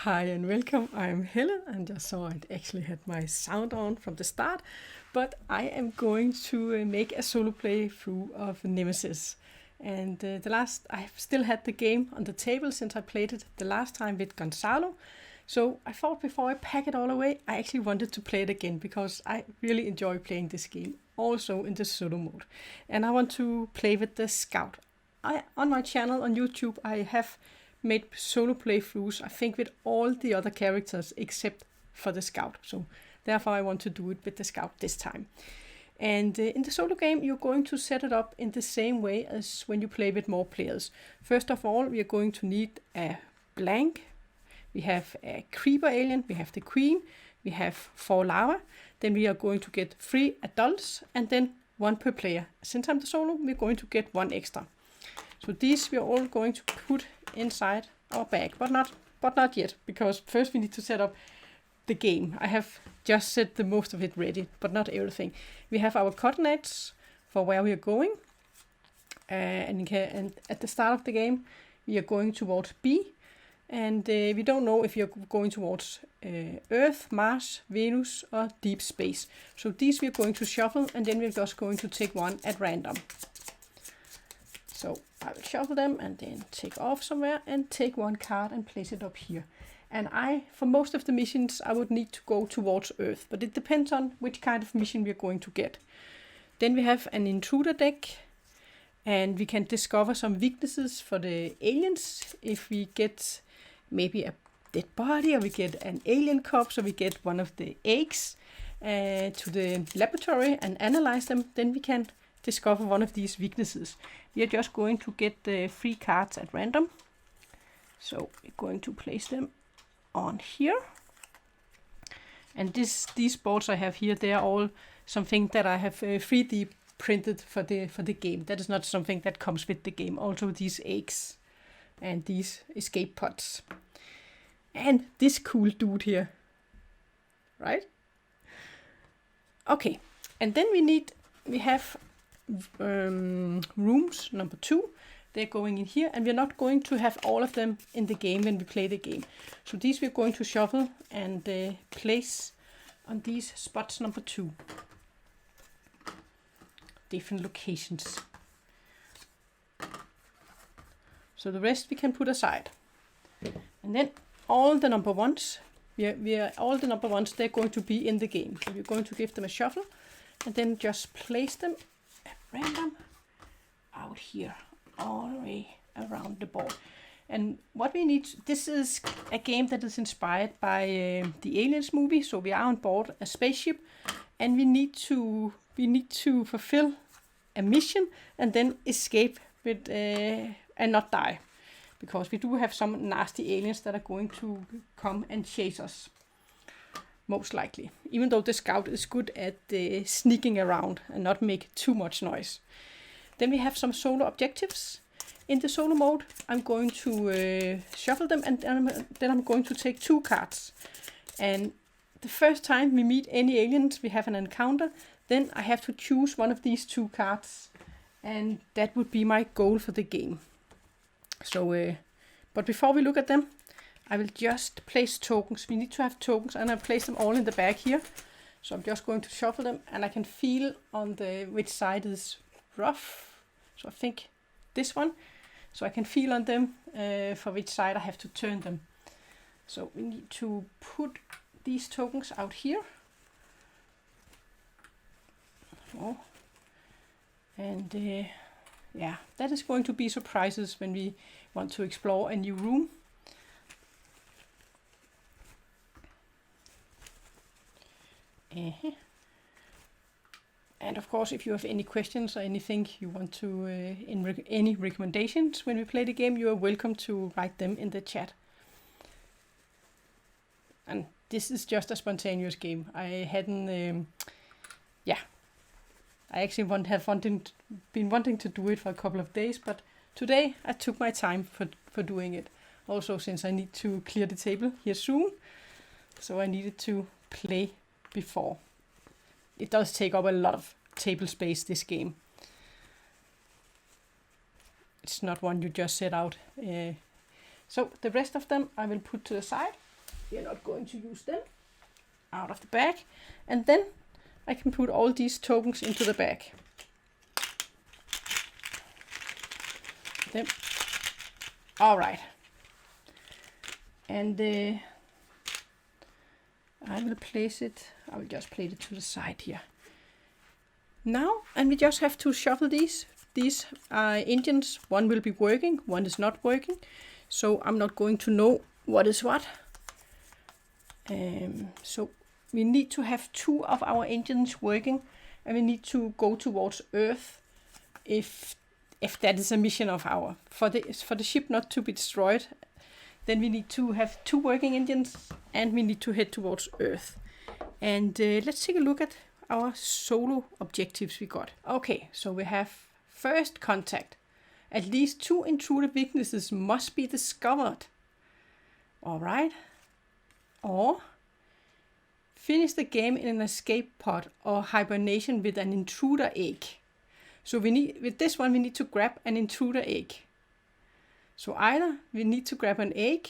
Hi and welcome. I'm Helen, and just saw I actually had my sound on from the start, but I am going to make a solo playthrough of Nemesis. And I've still had the game on the table since I played it the last time with Gonzalo. So I thought before I pack it all away, I actually wanted to play it again because I really enjoy playing this game, also in the solo mode. And I want to play with the Scout. On my channel on YouTube, I have made solo playthroughs, I think, with all the other characters except for the Scout. So therefore I want to do it with the Scout this time. And in the solo game, you're going to set it up in the same way as when you play with more players. First of all, we are going to need a blank. We have a creeper alien, we have the queen, we have 4 larvae. Then we are going to get 3 adults and then 1 per player. Since I'm the solo, we're going to get 1 extra. So these we are all going to put inside our bag, but not yet, because first we need to set up the game. I have just set the most of it ready, but not everything. We have our coordinates for where we are going, and at the start of the game we are going towards B, and we don't know if you're going towards Earth, Mars, Venus or deep space. So these we are going to shuffle, and then we're just going to take one at random. So I will shuffle them and then take off somewhere and take 1 card and place it up here. And for most of the missions, I would need to go towards Earth, but it depends on which kind of mission we are going to get. Then we have an intruder deck, and we can discover some weaknesses for the aliens if we get maybe a dead body, or we get an alien corpse, or we get one of the eggs to the laboratory and analyze them. Then we can discover one of these weaknesses. We are just going to get the 3 cards at random. So we're going to place them on here. And these boards I have here, they are all something that I have 3D printed for the game. That is not something that comes with the game. Also these eggs and these escape pods. And this cool dude here. Right? Okay. And then we have rooms number 2. They're going in here, and we're not going to have all of them in the game when we play the game. So these we're going to shuffle and place on these spots number 2. Different locations. So the rest we can put aside. And then all the number 1s, all the number 1s, they're going to be in the game. So we're going to give them a shuffle and then just place them random out here all the way around the board. And what we need, this is a game that is inspired by the Aliens movie. So we are on board a spaceship, and we need to fulfill a mission and then escape with and not die, because we do have some nasty aliens that are going to come and chase us. Most likely, even though the Scout is good at sneaking around and not make too much noise. Then we have some solo objectives. In the solo mode, I'm going to shuffle them, and then I'm going to take 2 cards. And the first time we meet any aliens, we have an encounter, then I have to choose one of these 2 cards, and that would be my goal for the game. So, but before we look at them, I will just place tokens. We need to have tokens, and I place them all in the bag here. So I'm just going to shuffle them, and I can feel on which side is rough. So I think this one. So I can feel on them for which side I have to turn them. So we need to put these tokens out here. Oh. And yeah, that is going to be surprises when we want to explore a new room. And of course, if you have any questions or anything you want to, any recommendations when we play the game, you are welcome to write them in the chat. And this is just a spontaneous game. I hadn't, I actually been wanting to do it for a couple of days, but today I took my time for doing it. Also, since I need to clear the table here soon, so I needed to play before. It does take up a lot of table space, this game. It's not one you just set out. So the rest of them I will put to the side. we are not going to use them. Out of the bag. And then I can put all these tokens into the bag. Then, all right. And I will place it, I will just place it to the side here. Now, and we just have to shuffle these. These engines, one will be working, one is not working. So I'm not going to know what is what. So we need to have 2 of our engines working, and we need to go towards Earth if that is a mission of ours. For the ship not to be destroyed, then we need to have 2 working engines, and we need to head towards Earth. And let's take a look at our solo objectives we got. Okay, so we have first contact. At least 2 intruder weaknesses must be discovered. All right. Or finish the game in an escape pod or hibernation with an intruder egg. So with this one we need to grab an intruder egg. So either we need to grab an egg,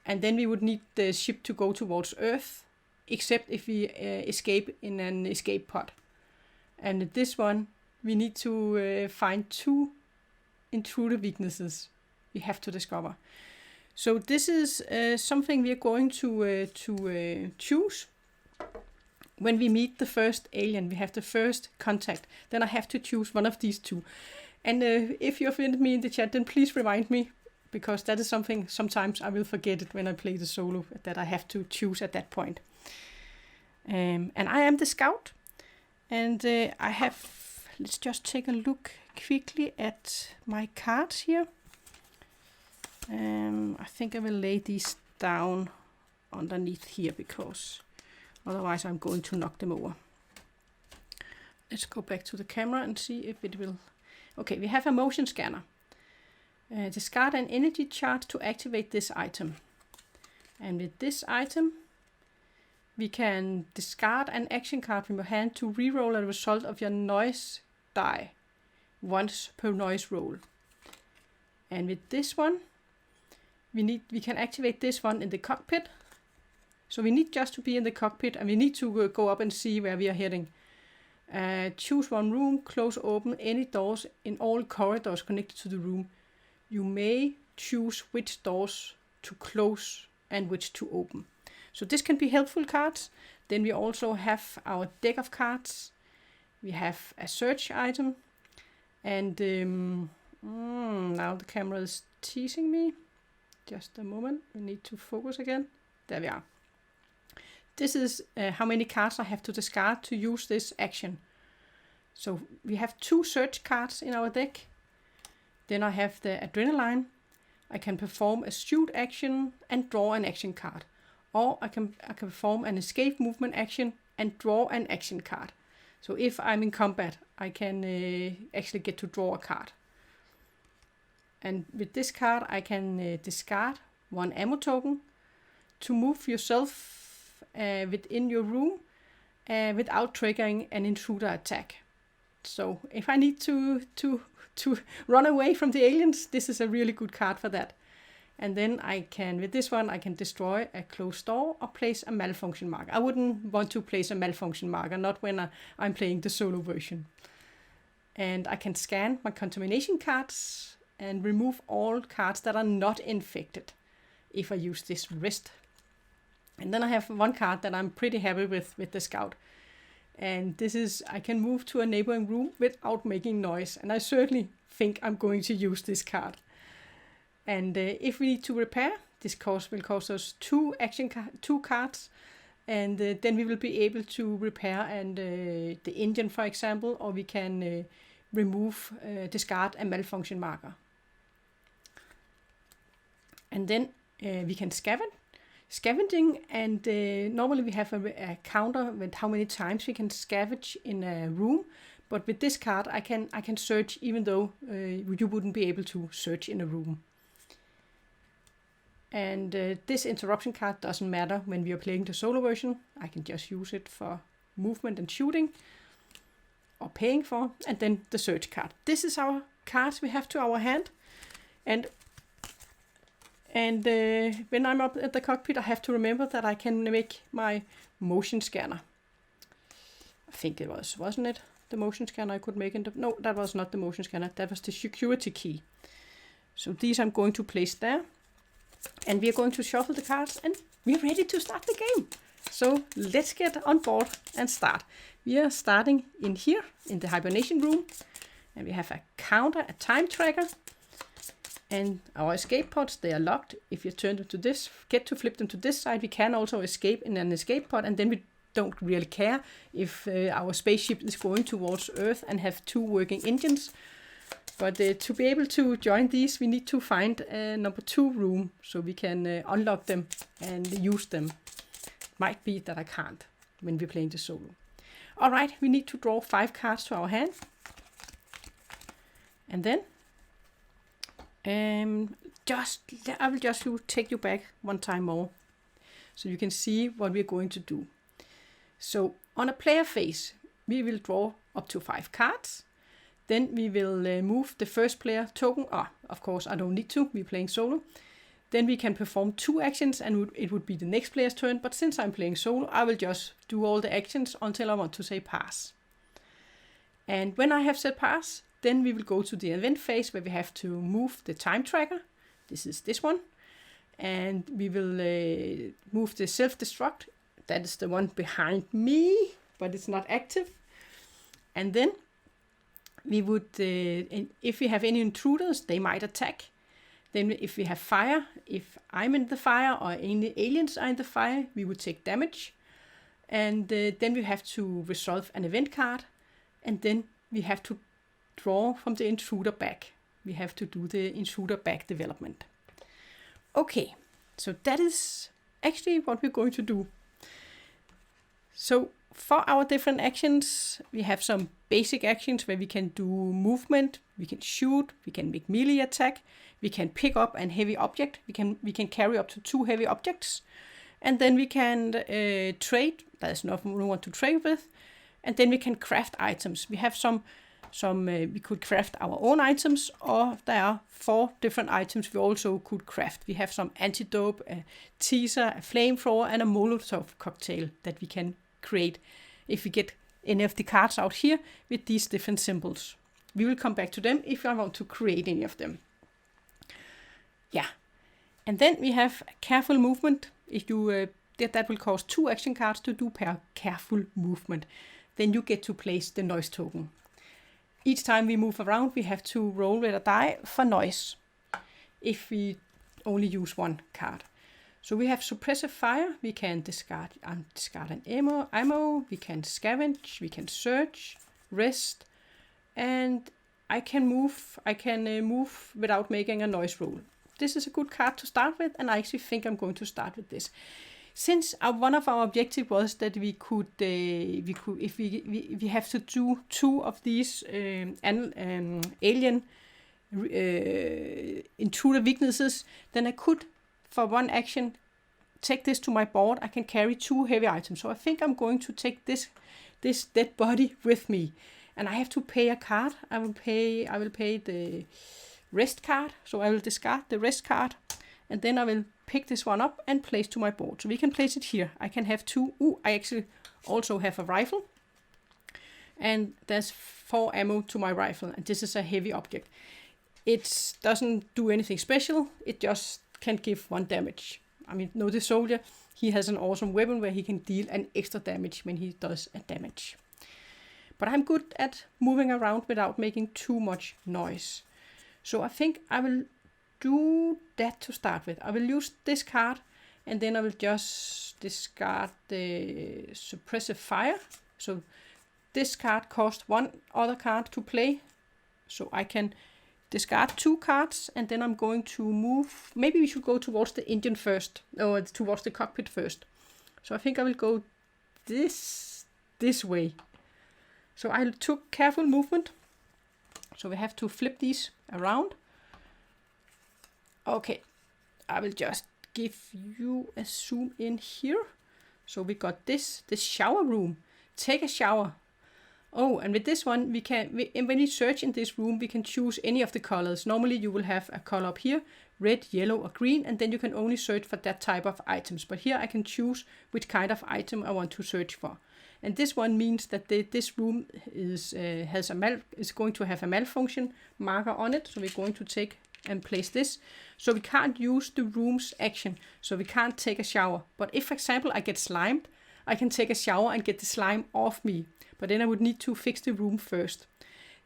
and then we would need the ship to go towards Earth, except if we escape in an escape pod. And with this one we need to find 2 intruder weaknesses we have to discover. So this is something we are going to choose when we meet the first alien. We have the first contact. Then I have to choose one of these 2. And if you offended me in the chat, then please remind me, because that is something sometimes I will forget it when I play the solo, that I have to choose at that point. And I am the scout, and I have. Let's just take a look quickly at my cards here. I think I will lay these down underneath here, because otherwise I'm going to knock them over. Let's go back to the camera and see if it will. Okay, we have a motion scanner. Discard an energy charge to activate this item. And with this item, we can discard an action card from your hand to reroll a result of your noise die once per noise roll. And with this one, we can activate this one in the cockpit. So we need just to be in the cockpit, and we need to go up and see where we are heading. Choose one room, close open any doors in all corridors connected to the room. You may choose which doors to close and which to open. So this can be helpful cards. Then we also have our deck of cards. We have a search item. And now the camera is teasing me. Just a moment, we need to focus again. There we are. This is how many cards I have to discard to use this action. So we have 2 search cards in our deck. Then I have the adrenaline. I can perform a shoot action and draw an action card. Or I can perform an escape movement action and draw an action card. So if I'm in combat, I can actually get to draw a card. And with this card, I can discard 1 ammo token to move yourself within your room without triggering an intruder attack. So if I need to run away from the aliens, this is a really good card for that. And then with this one, I can destroy a closed door or place a malfunction marker. I wouldn't want to place a malfunction marker, not when I'm playing the solo version. And I can scan my contamination cards and remove all cards that are not infected if I use this wrist. And then I have 1 card that I'm pretty happy with the scout. And this is, I can move to a neighboring room without making noise. And I certainly think I'm going to use this card. And if we need to repair, this will cost us 2 cards. And then we will be able to repair the engine, for example, or we can discard a malfunction marker. And then we can scavenging, and normally we have a counter with how many times we can scavenge in a room. But with this card, I can search even though you wouldn't be able to search in a room. And this interruption card doesn't matter when we are playing the solo version. I can just use it for movement and shooting, or paying for, and then the search card. This is our cards we have to our hand. And And when I'm up at the cockpit, I have to remember that I can make my motion scanner. I think it was, wasn't it? The motion scanner I could make in the... No, that was not the motion scanner. That was the security key. So these I'm going to place there. And we are going to shuffle the cards and we're ready to start the game. So let's get on board and start. We are starting in here in the hibernation room. And we have a counter, a time tracker. And our escape pods, they are locked. If you turn them to this, get to flip them to this side, we can also escape in an escape pod. And then we don't really care if our spaceship is going towards Earth and have 2 working engines. But to be able to join these, we need to find a number 2 room so we can unlock them and use them. Might be that I can't when we're playing the solo. All right, we need to draw 5 cards to our hand. And then I will just take you back one time more so you can see what we're going to do. So on a player phase, we will draw up to 5 cards. Then we will move the first player token. Of course, I don't need to. We're playing solo. Then we can perform 2 actions and it would be the next player's turn. But since I'm playing solo, I will just do all the actions until I want to say pass. And when I have said pass, then we will go to the event phase where we have to move the time tracker. This is this one. And we will move the self-destruct. That is the one behind me, but it's not active. And then we would, if we have any intruders, they might attack. Then if we have fire, if I'm in the fire or any aliens are in the fire, we would take damage. And then we have to resolve an event card. And then we have to draw from the intruder back. We have to do the intruder back development. Okay, so that is actually what we're going to do. So for our different actions, we have some basic actions where we can do movement, we can shoot, we can make melee attack, we can pick up a heavy object, we can carry up to 2 heavy objects, and then we can trade. There's no one to trade with, and then we can craft items. We have some we could craft our own items, or there are 4 different items we also could craft. We have some antidote, a teaser, a flamethrower, and a Molotov cocktail that we can create if we get any of the cards out here with these different symbols. We will come back to them if I want to create any of them. Yeah, and then we have careful movement. If you that will cost 2 action cards to do per careful movement. Then you get to place the noise token. Each time we move around, we have to roll with a die for noise if we only use 1 card. So we have suppressive fire. We can discard an ammo. We can scavenge. We can search, rest, and I can move. I can move without making a noise roll. This is a good card to start with, and I actually think I'm going to start with this. Since one of our objectives was that we could if we have to do 2 of these alien intruder weaknesses, then I could, for 1 action, take this to my board. I can carry 2 heavy items. So I think I'm going to take this dead body with me, and I have to pay a card. I will pay the rest card. So I will discard the rest card, and then I will pick this one up and place to my board. So we can place it here. I can have 2. I actually also have a rifle. And there's 4 ammo to my rifle. And this is a heavy object. It doesn't do anything special. It just can give 1 damage. I mean, no, the soldier, he has an awesome weapon where he can deal an extra damage when he does a damage. But I'm good at moving around without making too much noise. So I think I will do that to start with. I will use this card, and then I will just discard the suppressive fire. So this card costs 1 other card to play. So I can discard 2 cards, and then I'm going to move. Maybe we should go towards the engine first, or towards the cockpit first. So I think I will go this way. So I took careful movement. So we have to flip these around. Okay, I will just give you a zoom in here. So we got this shower room. Take a shower. Oh, and with this one, when we search in this room, we can choose any of the colors. Normally you will have a color up here, red, yellow or green, and then you can only search for that type of items. But here I can choose which kind of item I want to search for. And this one means that this room is going to have a malfunction marker on it. So we're going to take and place this. So we can't use the room's action. So we can't take a shower. But if, for example, I get slimed, I can take a shower and get the slime off me. But then I would need to fix the room first.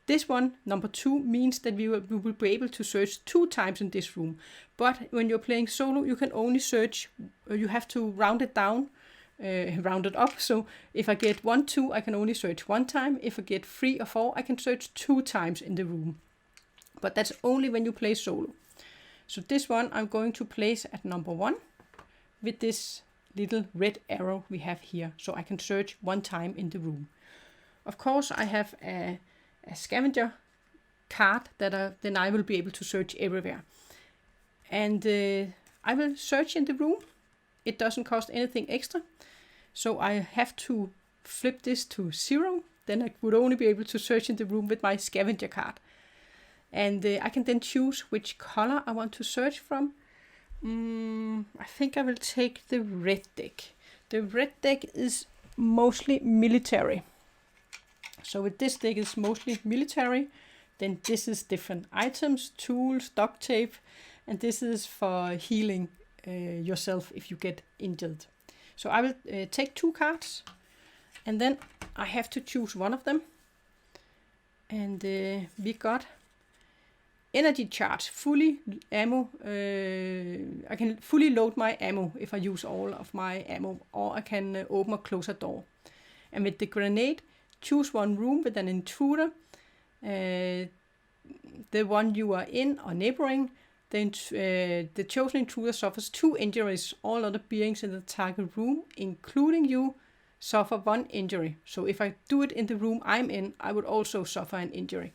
This one, number 2, means that we will be able to search 2 times in this room. But when you're playing solo, you can only search, you have to round it down, round it up. So if I get 1, 2, I can only search 1 time. If I get 3 or 4, I can search 2 times in the room. But that's only when you play solo. So this one I'm going to place at number 1 with this little red arrow we have here. So I can search 1 time in the room. Of course, I have a scavenger card that then I will be able to search everywhere. And I will search in the room. It doesn't cost anything extra. So I have to flip this to 0. Then I would only be able to search in the room with my scavenger card. And I can then choose which color I want to search from. I think I will take the red deck. The red deck is mostly military. So with this deck is mostly military. Then this is different items, tools, duct tape. And this is for healing yourself if you get injured. So I will take 2 cards. And then I have to choose one of them. And we got energy charge, fully ammo. I can fully load my ammo if I use all of my ammo. Or I can open or close a door. And with the grenade, choose one room with an intruder, the one you are in or neighboring. Then the chosen intruder suffers 2 injuries. All other beings in the target room, including you, suffer 1 injury. So if I do it in the room I'm in, I would also suffer an injury.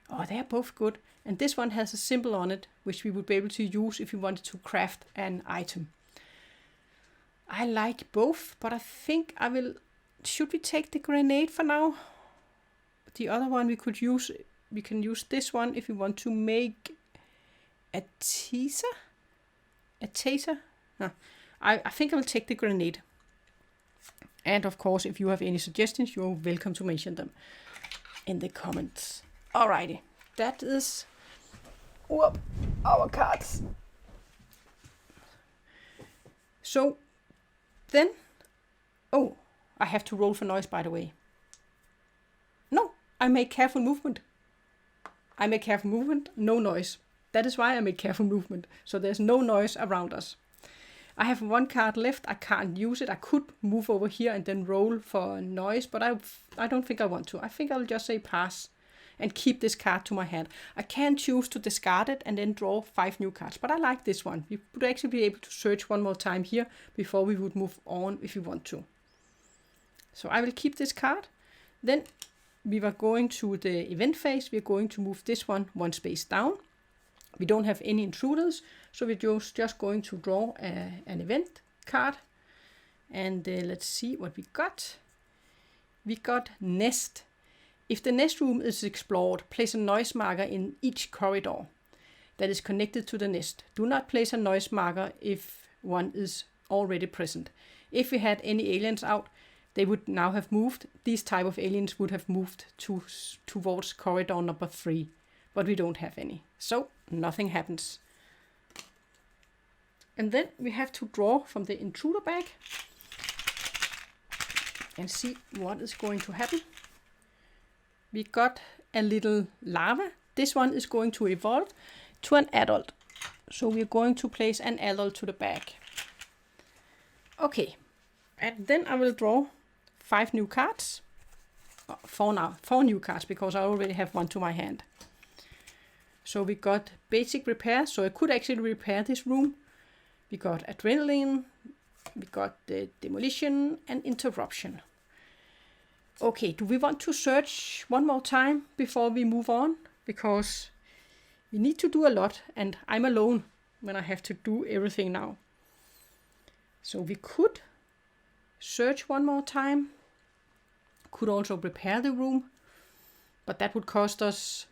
Oh, they are both good. And this one has a symbol on it, which we would be able to use if we wanted to craft an item. I like both, but I think I will... Should we take the grenade for now? The other one we could use, we can use this one if we want to make a taser. A taser? No. I think I will take the grenade. And of course, if you have any suggestions, you're welcome to mention them in the comments. Alrighty, that is our cards. So then, oh, I have to roll for noise, by the way. No, I make careful movement. I make careful movement, no noise. That is why I make careful movement. So there's no noise around us. I have 1 card left. I can't use it. I could move over here and then roll for noise, but I don't think I want to. I think I'll just say pass and keep this card to my hand. I can choose to discard it and then draw 5 new cards, but I like this one. We would actually be able to search one more time here before we would move on if we want to. So I will keep this card. Then we were going to the event phase. We're going to move this one 1 space down. We don't have any intruders, so we're just going to draw an event card. And let's see what we got. We got nest. If the nest room is explored, place a noise marker in each corridor that is connected to the nest. Do not place a noise marker if one is already present. If we had any aliens out, they would now have moved. These type of aliens would have moved towards corridor number 3. But we don't have any. So nothing happens. And then we have to draw from the intruder bag. And see what is going to happen. We got a little larva. This one is going to evolve to an adult. So we're going to place an adult to the bag. Okay. And then I will draw 5 new cards. 4 now. 4 new cards because I already have 1 to my hand. So we got basic repair. So I could actually repair this room. We got adrenaline. We got the demolition and interruption. Okay, do we want to search one more time before we move on? Because we need to do a lot and I'm alone when I have to do everything now. So we could search one more time. Could also repair the room. but that would cost us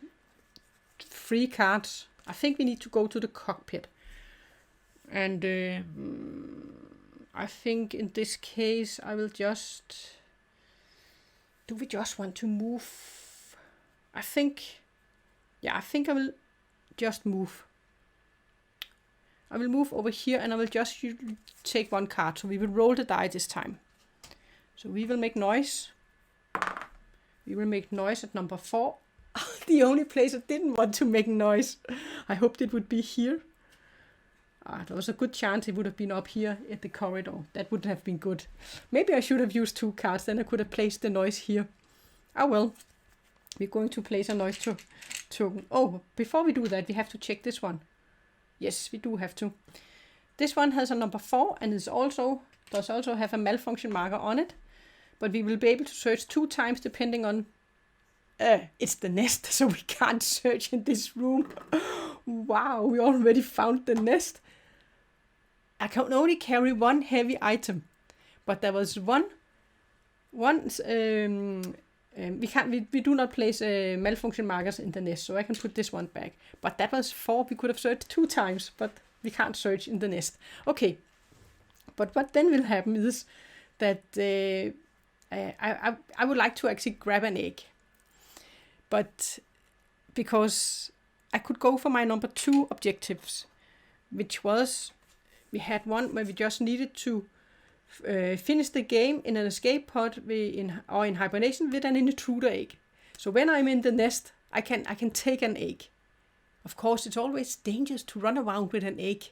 3 cards. I think we need to go to the cockpit. And I think in this case I will just... Do we just want to move? I think I will just move. I will move over here and I will just take 1 card. So we will roll the die this time. So we will make noise. We will make noise at number 4. The only place I didn't want to make noise. I hoped it would be here. There was a good chance it would have been up here at the corridor. That would have been good. Maybe I should have used 2 cards. Then I could have placed the noise here. Oh well. We're going to place a noise token. Oh, before we do that, we have to check this one. Yes, we do have to. This one has a number 4 and does also have a malfunction marker on it. But we will be able to search 2 times depending on... it's the nest, so we can't search in this room. Wow, we already found the nest. I can only carry 1 heavy item. But there was one we do not place malfunction markers in the nest, so I can put this one back. But that was 4. We could have searched 2 times, but we can't search in the nest. Okay, but what then will happen is that I would like to actually grab an egg, but because I could go for my number 2 objectives, which was we had one where we just needed to finish the game in an escape pod or in hibernation with an intruder egg. So when I'm in the nest, I can take an egg. Of course, it's always dangerous to run around with an egg.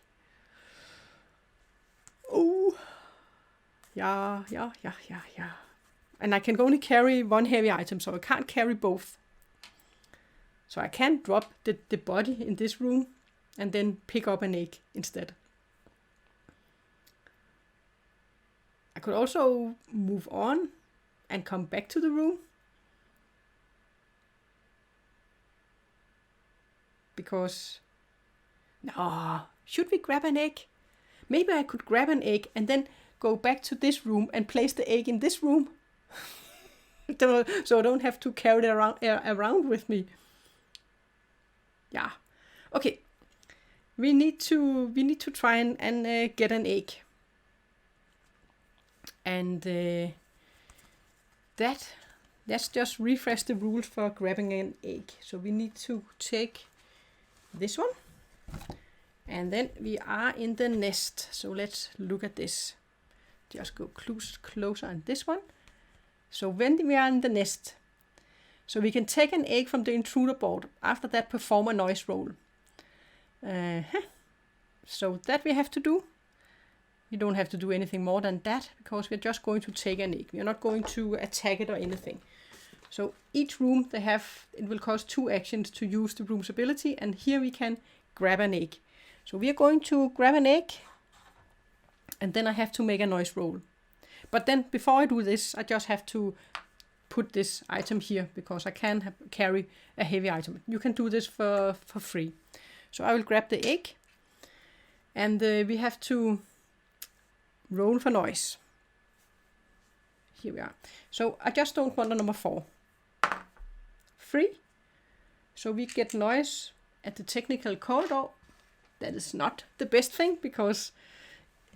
Oh, yeah. And I can only carry 1 heavy item, so I can't carry both. So I can drop the body in this room and then pick up an egg instead. I could also move on and come back to the room. Because... No, should we grab an egg? Maybe I could grab an egg and then go back to this room and place the egg in this room. So I don't have to carry it around with me. Yeah. Okay. We need to try and get an egg. And let's just refresh the rules for grabbing an egg. So we need to take this one. And then we are in the nest. So let's look at this. Just go closer on this one. So when we are in the nest, so we can take an egg from the intruder board. After that, perform a noise roll. So that we have to do. We don't have to do anything more than that, because we're just going to take an egg. We're not going to attack it or anything. So each room it will cost 2 actions to use the room's ability, and here we can grab an egg. So we are going to grab an egg, and then I have to make a noise roll. But then before I do this, I just have to put this item here, because I can carry a heavy item. You can do this for free. So I will grab the egg, and we have to roll for noise. Here we are. So I just don't want a number 4. 3. So we get noise at the technical corridor. That is not the best thing, because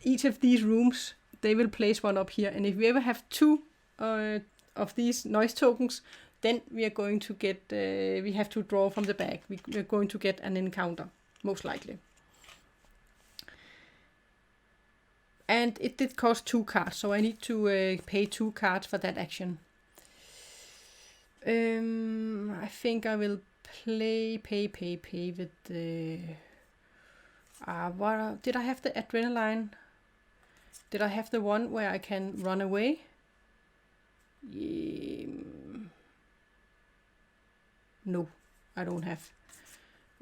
each of these rooms, they will place one up here. And if we ever have 2 of these noise tokens, then we are going to get, we have to draw from the bag. We're going to get an encounter, most likely. And it did cost 2 cards, so I need to pay 2 cards for that action. I think I will pay with the... did I have the adrenaline? Did I have the one where I can run away? No, I don't have.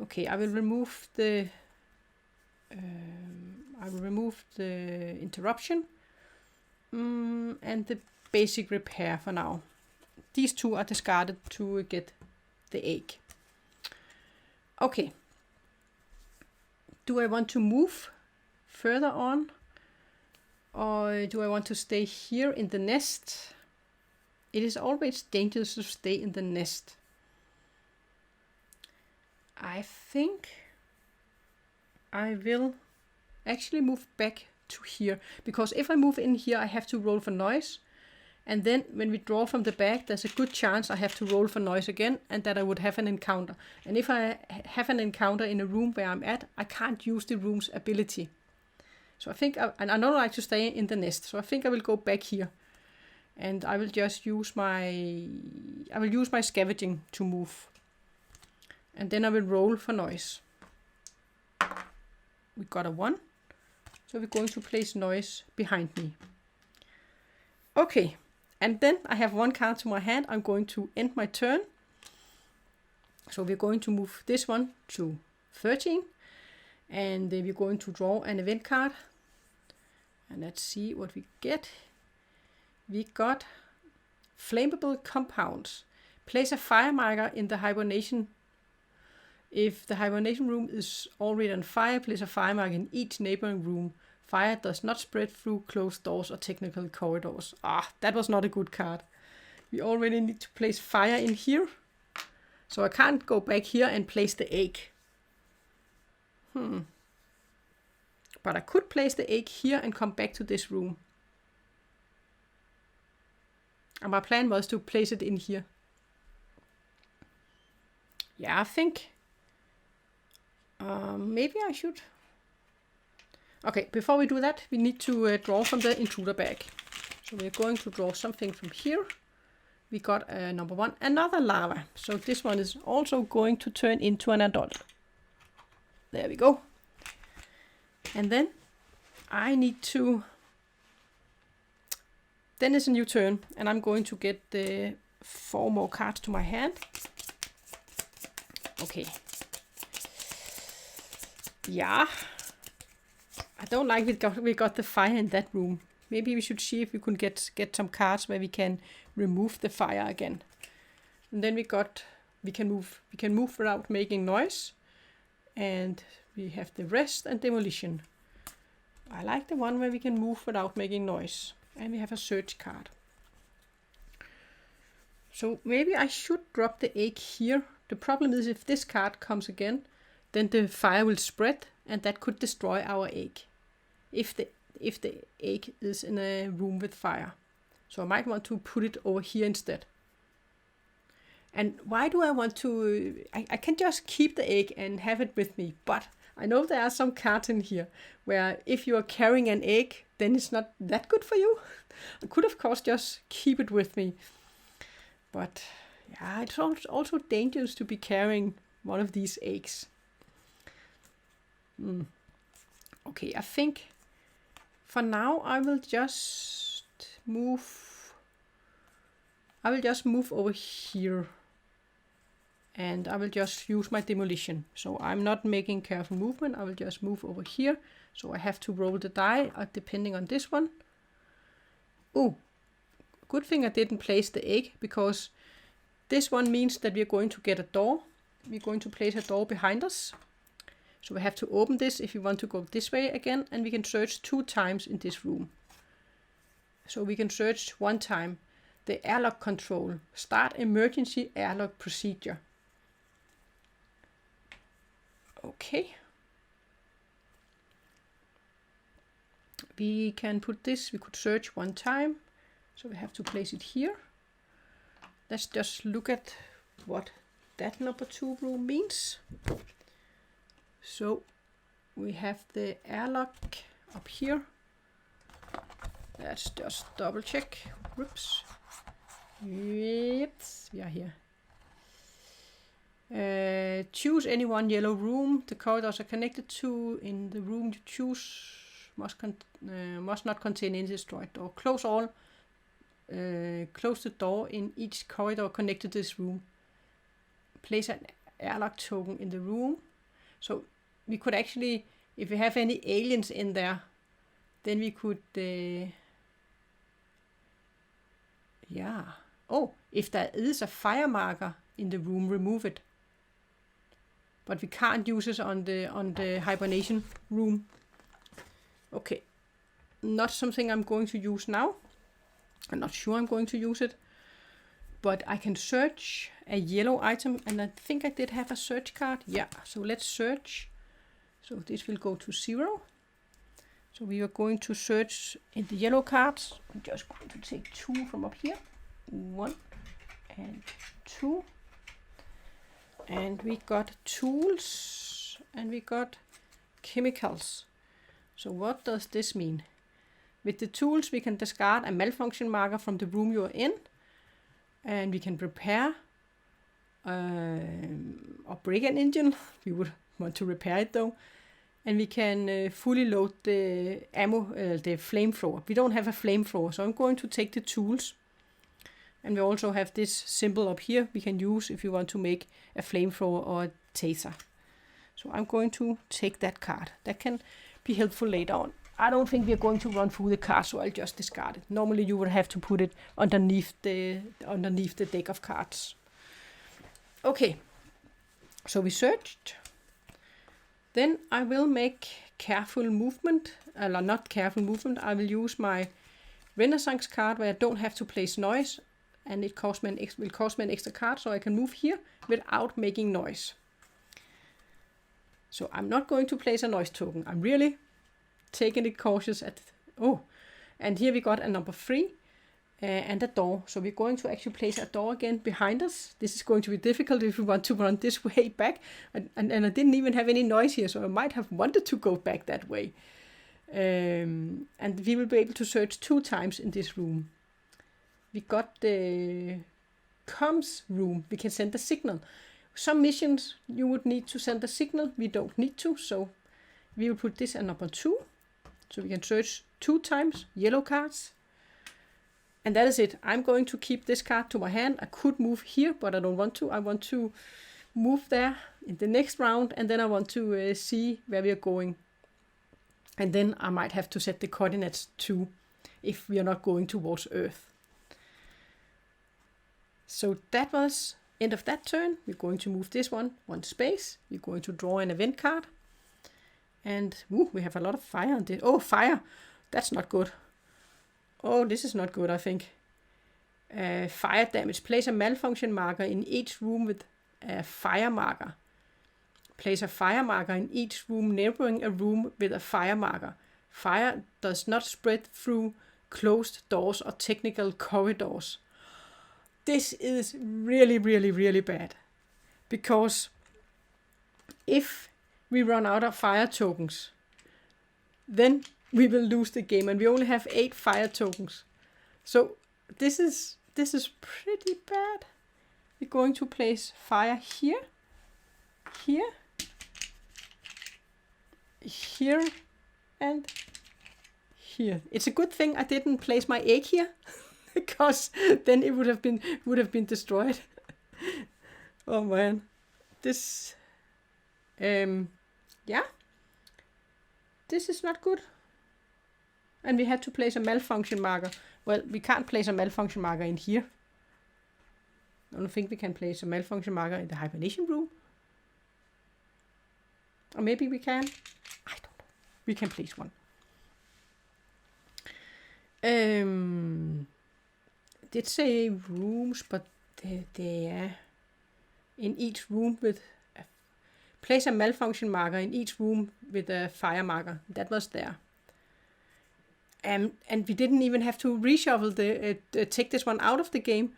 Okay, I will remove the... I will remove the interruption and the basic repair for now. These 2 are discarded to get the egg. Okay. Do I want to move further on? Or do I want to stay here in the nest? It is always dangerous to stay in the nest. I think I will actually move back to here, because if I move in here, I have to roll for noise. And then when we draw from the back, there's a good chance I have to roll for noise again, and that I would have an encounter. And if I have an encounter in a room where I'm at, I can't use the room's ability. So I think, and I don't like to stay in the nest, so I think I will go back here. And I will just use my scavenging to move. And then I will roll for noise. We got a 1. So we're going to place noise behind me. Okay, and then I have 1 card to my hand. I'm going to end my turn. So we're going to move this one to 13. And then we're going to draw an event card. And let's see what we get. We got flammable compounds. Place a fire marker in the hibernation. If the hibernation room is already on fire, place a fire marker in each neighboring room. Fire does not spread through closed doors or technical corridors. That was not a good card. We already need to place fire in here. So I can't go back here and place the egg. But I could place the egg here and come back to this room. And my plan was to place it in here. Yeah, I think maybe I should. Okay, before we do that, we need to draw from the intruder bag. So we're going to draw something from here. We got number 1, another lava. So this one is also going to turn into an adult. There we go. And then I need to. Then it's a new turn, and I'm going to get the 4 more cards to my hand. Okay. Yeah. I don't like we got the fire in that room. Maybe we should see if we could get some cards where we can remove the fire again. And then we can move without making noise. And we have the rest and demolition. I like the one where we can move without making noise. And we have a search card. So maybe I should drop the egg here. The problem is if this card comes again, then the fire will spread and that could destroy our egg. If the egg is in a room with fire. So I might want to put it over here instead. And why do I want to? I can just keep the egg and have it with me, but I know there are some cards in here where if you are carrying an egg, then it's not that good for you. I could of course just keep it with me. But yeah, it's also dangerous to be carrying one of these eggs. Okay, I think for now I will just move over here. And I will just use my demolition. So I'm not making careful movement. I will just move over here. So I have to roll the die depending on this one. Oh, good thing I didn't place the egg, because this one means that we're going to get a door. We're going to place a door behind us. So we have to open this if we want to go this way again. And we can search 2 times in this room. So we can search 1 time. The airlock control. Start emergency airlock procedure. Okay. We can put this, we could search 1 time. So we have to place it here. Let's just look at what that number 2 room means. So we have the airlock up here. Let's just double check. Whoops. Yes, we are here. Choose any one yellow room the corridors are connected to. In the room you choose must not contain any destroyed door. Close all. Close the door in each corridor connected to this room. Place an airlock token in the room. So we could actually, if we have any aliens in there, then we could yeah. Oh, if there is a fire marker in the room, remove it. But we can't use it on the hibernation room. Okay. Not something I'm going to use now. I'm not sure I'm going to use it. But I can search a yellow item, and I think I did have a search card. Yeah, so let's search. So this will go to 0. So we are going to search in the yellow cards. I'm just going to take 2 from up here. 1 and 2. And we got tools and we got chemicals. So what does this mean? With the tools we can discard a malfunction marker from the room you are in. And we can repair or break an engine. We would want to repair it though. And we can fully load the ammo, the flamethrower. We don't have a flamethrower, so I'm going to take the tools. And we also have this symbol up here we can use if you want to make a flamethrower or a taser. So I'm going to take that card. That can be helpful later on. I don't think we're going to run through the card, so I'll just discard it. Normally you would have to put it underneath the deck of cards. Okay, so we searched. Then I will make careful movement, or not careful movement. I will use my Renaissance card where I don't have to place noise, and it will cost me an extra card, so I can move here without making noise. So I'm not going to place a noise token. I'm really taking it cautious and here we got a number 3 and a door. So we're going to actually place a door again behind us. This is going to be difficult if we want to run this way back. And I didn't even have any noise here, so I might have wanted to go back that way. And we will be able to search 2 times in this room. We got the comms room. We can send a signal. Some missions you would need to send a signal. We don't need to, so we will put this at number 2. So we can search 2 times, yellow cards. And that is it. I'm going to keep this card to my hand. I could move here, but I don't want to. I want to move there in the next round, and then I want to see where we are going. And then I might have to set the coordinates too, if we are not going towards Earth. So that was end of that turn. We're going to move this one space. We're going to draw an event card. And we have a lot of fire on this. Oh, fire! That's not good. Oh, this is not good, I think. Fire damage. Place a malfunction marker in each room with a fire marker. Place a fire marker in each room neighboring a room with a fire marker. Fire does not spread through closed doors or technical corridors. This is really, really, really bad. Because if we run out of fire tokens, then we will lose the game, and we only have 8 fire tokens. So this is pretty bad. We're going to place fire here, here, here, and here. It's a good thing I didn't place my egg here, because then it would have been destroyed. Oh man, this. Yeah, this is not good. And we had to place a malfunction marker. Well, we can't place a malfunction marker in here. I don't think we can place a malfunction marker in the hibernation room. Or maybe we can. I don't know. We can place one. Did say rooms, but they are in each room with place a malfunction marker in each room with a fire marker. That was there. And we didn't even have to reshuffle take this one out of the game.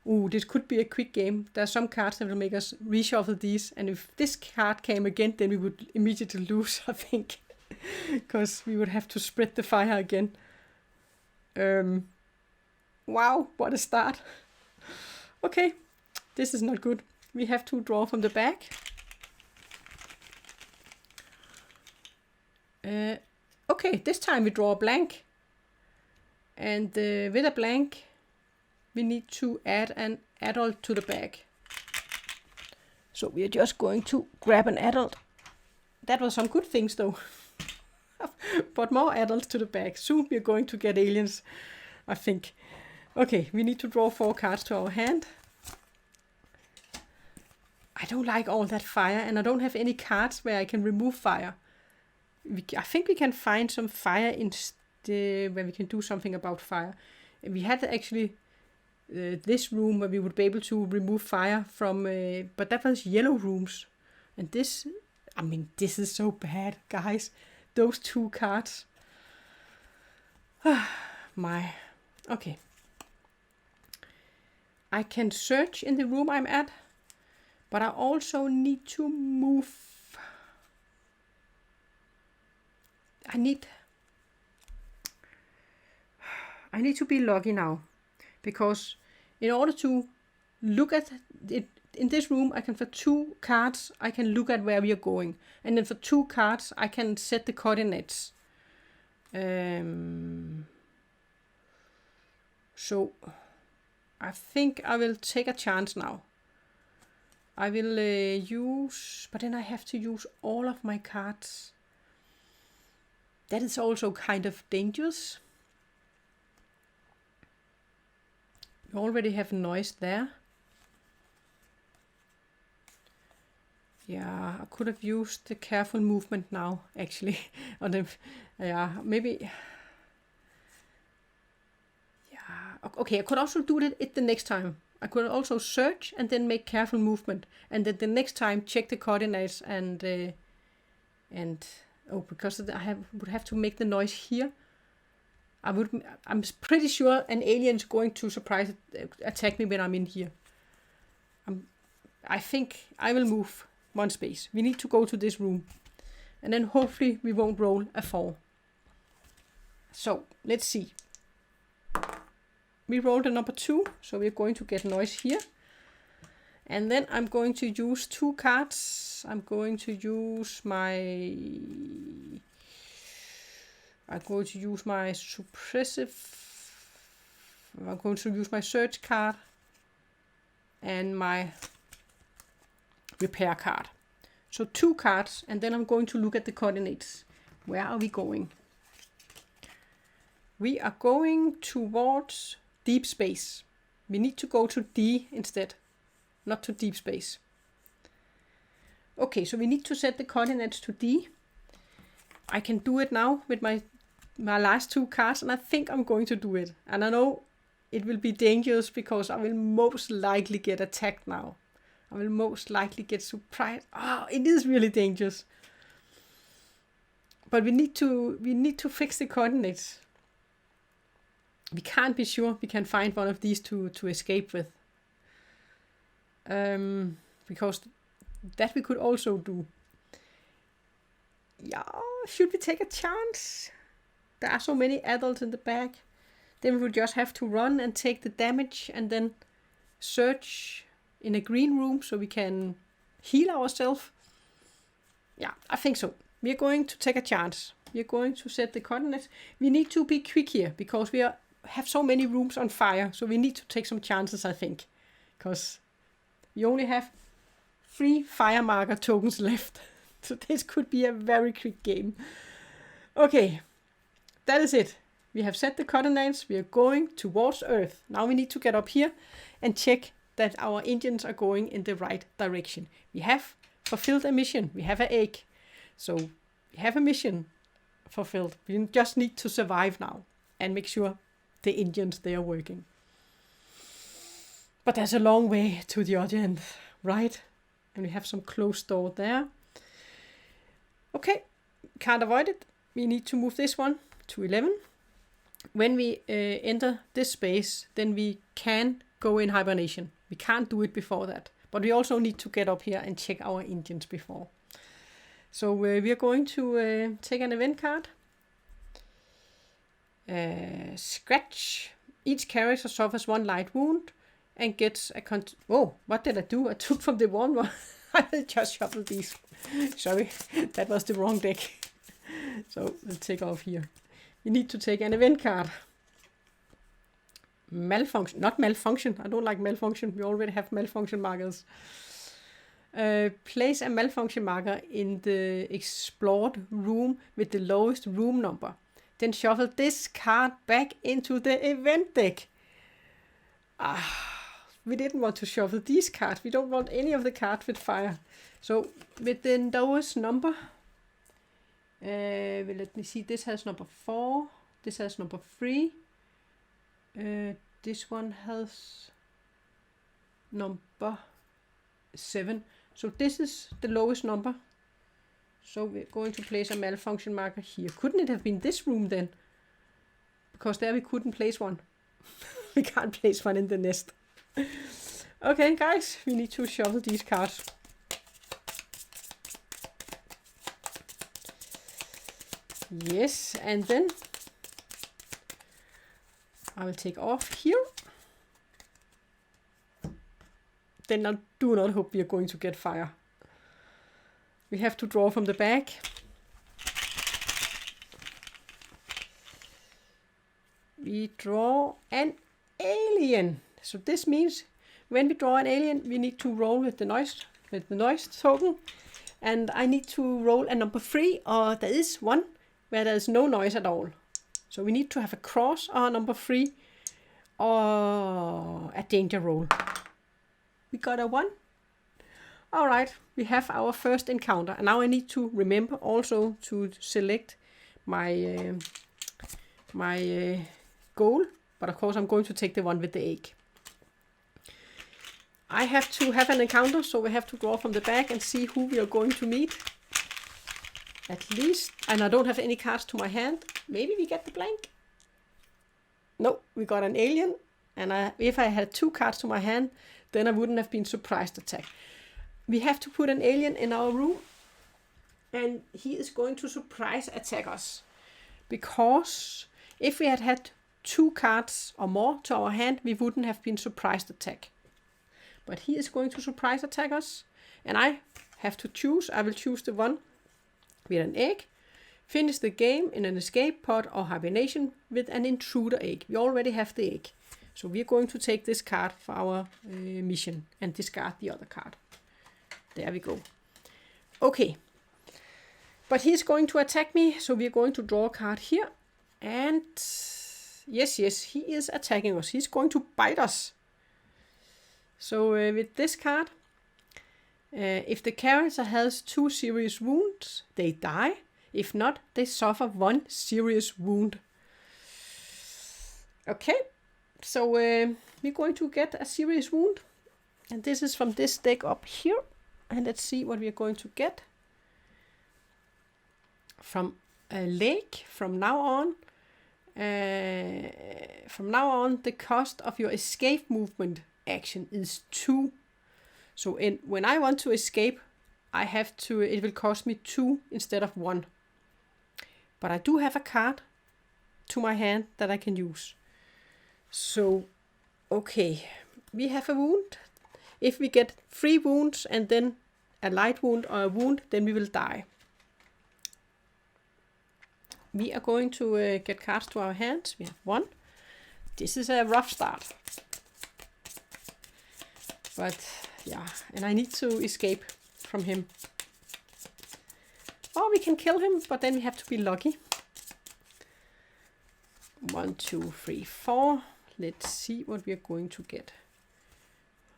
This could be a quick game. There are some cards that will make us reshuffle these. And if this card came again, then we would immediately lose, I think. Because we would have to spread the fire again. Wow, what a start. Okay, this is not good. We have to draw from the back. Okay, this time we draw a blank. And with a blank, we need to add an adult to the back. So we are just going to grab an adult. That was some good things though. But more adults to the back. Soon we are going to get aliens, I think. Okay, we need to draw 4 cards to our hand. I don't like all that fire, and I don't have any cards where I can remove fire. I think we can find some fire where we can do something about fire. And we had actually this room where we would be able to remove fire from, but that was yellow rooms. And this, I mean, this is so bad, guys. Those 2 cards. Okay. I can search in the room I'm at, but I also need to move. I need to be lucky now, because in order to look at it in this room, I can, for 2 cards, I can look at where we are going. And then for 2 cards, I can set the coordinates. So I think I will take a chance now. I will use, but then I have to use all of my cards. That is also kind of dangerous. We already have noise there. Yeah, I could have used the careful movement now, actually. Or the, yeah, maybe. Yeah, okay, I could also do it the next time. I could also search and then make careful movement, and then the next time check the coordinates and oh, because I would have to make the noise here. I'm pretty sure an alien is going to attack me when I'm in here. I think I will move 1 space. We need to go to this room, and then hopefully we won't roll a 4. So let's see. We rolled a number 2, so we're going to get noise here. And then I'm going to use 2 cards. I'm going to use my suppressive. I'm going to use my search card and my repair card. So 2 cards, and then I'm going to look at the coordinates. Where are we going? We are going towards deep space. We need to go to D instead, not to deep space. Okay, so we need to set the coordinates to D. I can do it now with my last 2 cards, and I think I'm going to do it. And I know it will be dangerous because I will most likely get attacked now. I will most likely get surprised. Oh, it is really dangerous. But we need to fix the coordinates. We can't be sure we can find one of these to escape with. Because that we could also do. Yeah, should we take a chance? There are so many adults in the back. Then we would just have to run and take the damage and then search in a green room so we can heal ourselves. Yeah, I think so. We are going to take a chance. We are going to set the coordinates. We need to be quick here because we have so many rooms on fire. So we need to take some chances, I think. Because we only have 3 fire marker tokens left. So this could be a very quick game. Okay, that is it. We have set the coordinates. We are going towards Earth. Now we need to get up here and check that our engines are going in the right direction. We have fulfilled a mission. We have an egg. So we have a mission fulfilled. We just need to survive now and make sure the engines, they are working. But there's a long way to the other end, right? And we have some closed door there. Okay, can't avoid it. We need to move this one to 11. When we enter this space, then we can go in hibernation. We can't do it before that. But we also need to get up here and check our engines before. So we are going to take an event card. Scratch. Each character suffers 1 light wound and gets a oh, what did I do? I took from the wrong one. I will just shuffle these. Sorry, that was the wrong deck. So let's take off here. We need to take an event card. Malfunction, not malfunction. I don't like malfunction. We already have malfunction markers. Place a malfunction marker in the explored room with the lowest room number. Then shuffle this card back into the event deck. We didn't want to shuffle these cards. We don't want any of the cards with fire. So with the lowest number, let me see. This has number 4. This has number 3. this one has number 7. So this is the lowest number. So we're going to place a malfunction marker here. Couldn't it have been this room then? Because there we couldn't place one. We can't place one in the nest. Okay, guys, we need to shuffle these cards. Yes, and then I will take off here. Then I do not hope we are going to get fire. We have to draw from the back. We draw an alien. So this means when we draw an alien, we need to roll with the noise token. And I need to roll a number 3, or there is one where there is no noise at all. So we need to have a cross or a number 3 or a danger roll. We got a 1. All right, we have our first encounter. And now I need to remember also to select my goal. But of course I'm going to take the one with the egg. I have to have an encounter, so we have to draw from the back and see who we are going to meet. At least, and I don't have any cards to my hand. Maybe we get the blank. No, we got an alien. And if I had 2 cards to my hand, then I wouldn't have been surprised attack. We have to put an alien in our room. And he is going to surprise attack us. Because if we had had 2 cards or more to our hand, we wouldn't have been surprised attack. But he is going to surprise attack us. And I have to choose. I will choose the one with an egg. Finish the game in an escape pod or hibernation with an intruder egg. We already have the egg. So we are going to take this card for our mission and discard the other card. There we go. Okay. But he's going to attack me. So we are going to draw a card here. And yes, he is attacking us. He's going to bite us. So with this card, if the character has 2 serious wounds, they die. If not, they suffer 1 serious wound. Okay, so we're going to get a serious wound. And this is from this deck up here. And let's see what we are going to get. From a leg, from now on, the cost of your escape movement action is 2. So when I want to escape, it will cost me 2 instead of 1. But I do have a card to my hand that I can use. So, okay, we have a wound. If we get 3 wounds and then a light wound or a wound, then we will die. We are going to get cards to our hands. We have 1. This is a rough start. But yeah, and I need to escape from him. Or we can kill him, but then we have to be lucky. 1, 2, 3, 4. Let's see what we are going to get.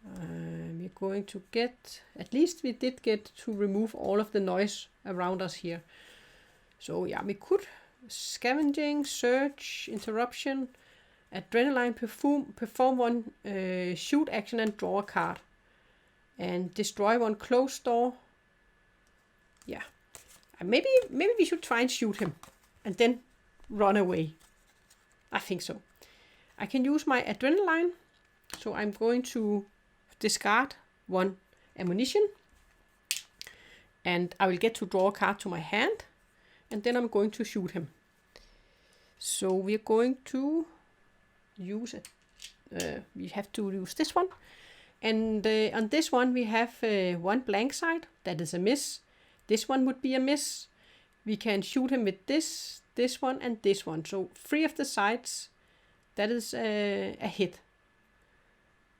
We're going to get, at least we did get to remove all of the noise around us here. So yeah, we could scavenging, search, interruption, adrenaline, perform 1 shoot action and draw a card. And destroy 1 closed door. Yeah. Maybe we should try and shoot him. And then run away. I think so. I can use my adrenaline. So I'm going to discard 1 ammunition. And I will get to draw a card to my hand. And then I'm going to shoot him. So we're going to use it. We have to use this one. And on this one we have 1 blank side. That is a miss. This one would be a miss. We can shoot him with this one and this one. So 3 of the sides, that is a hit.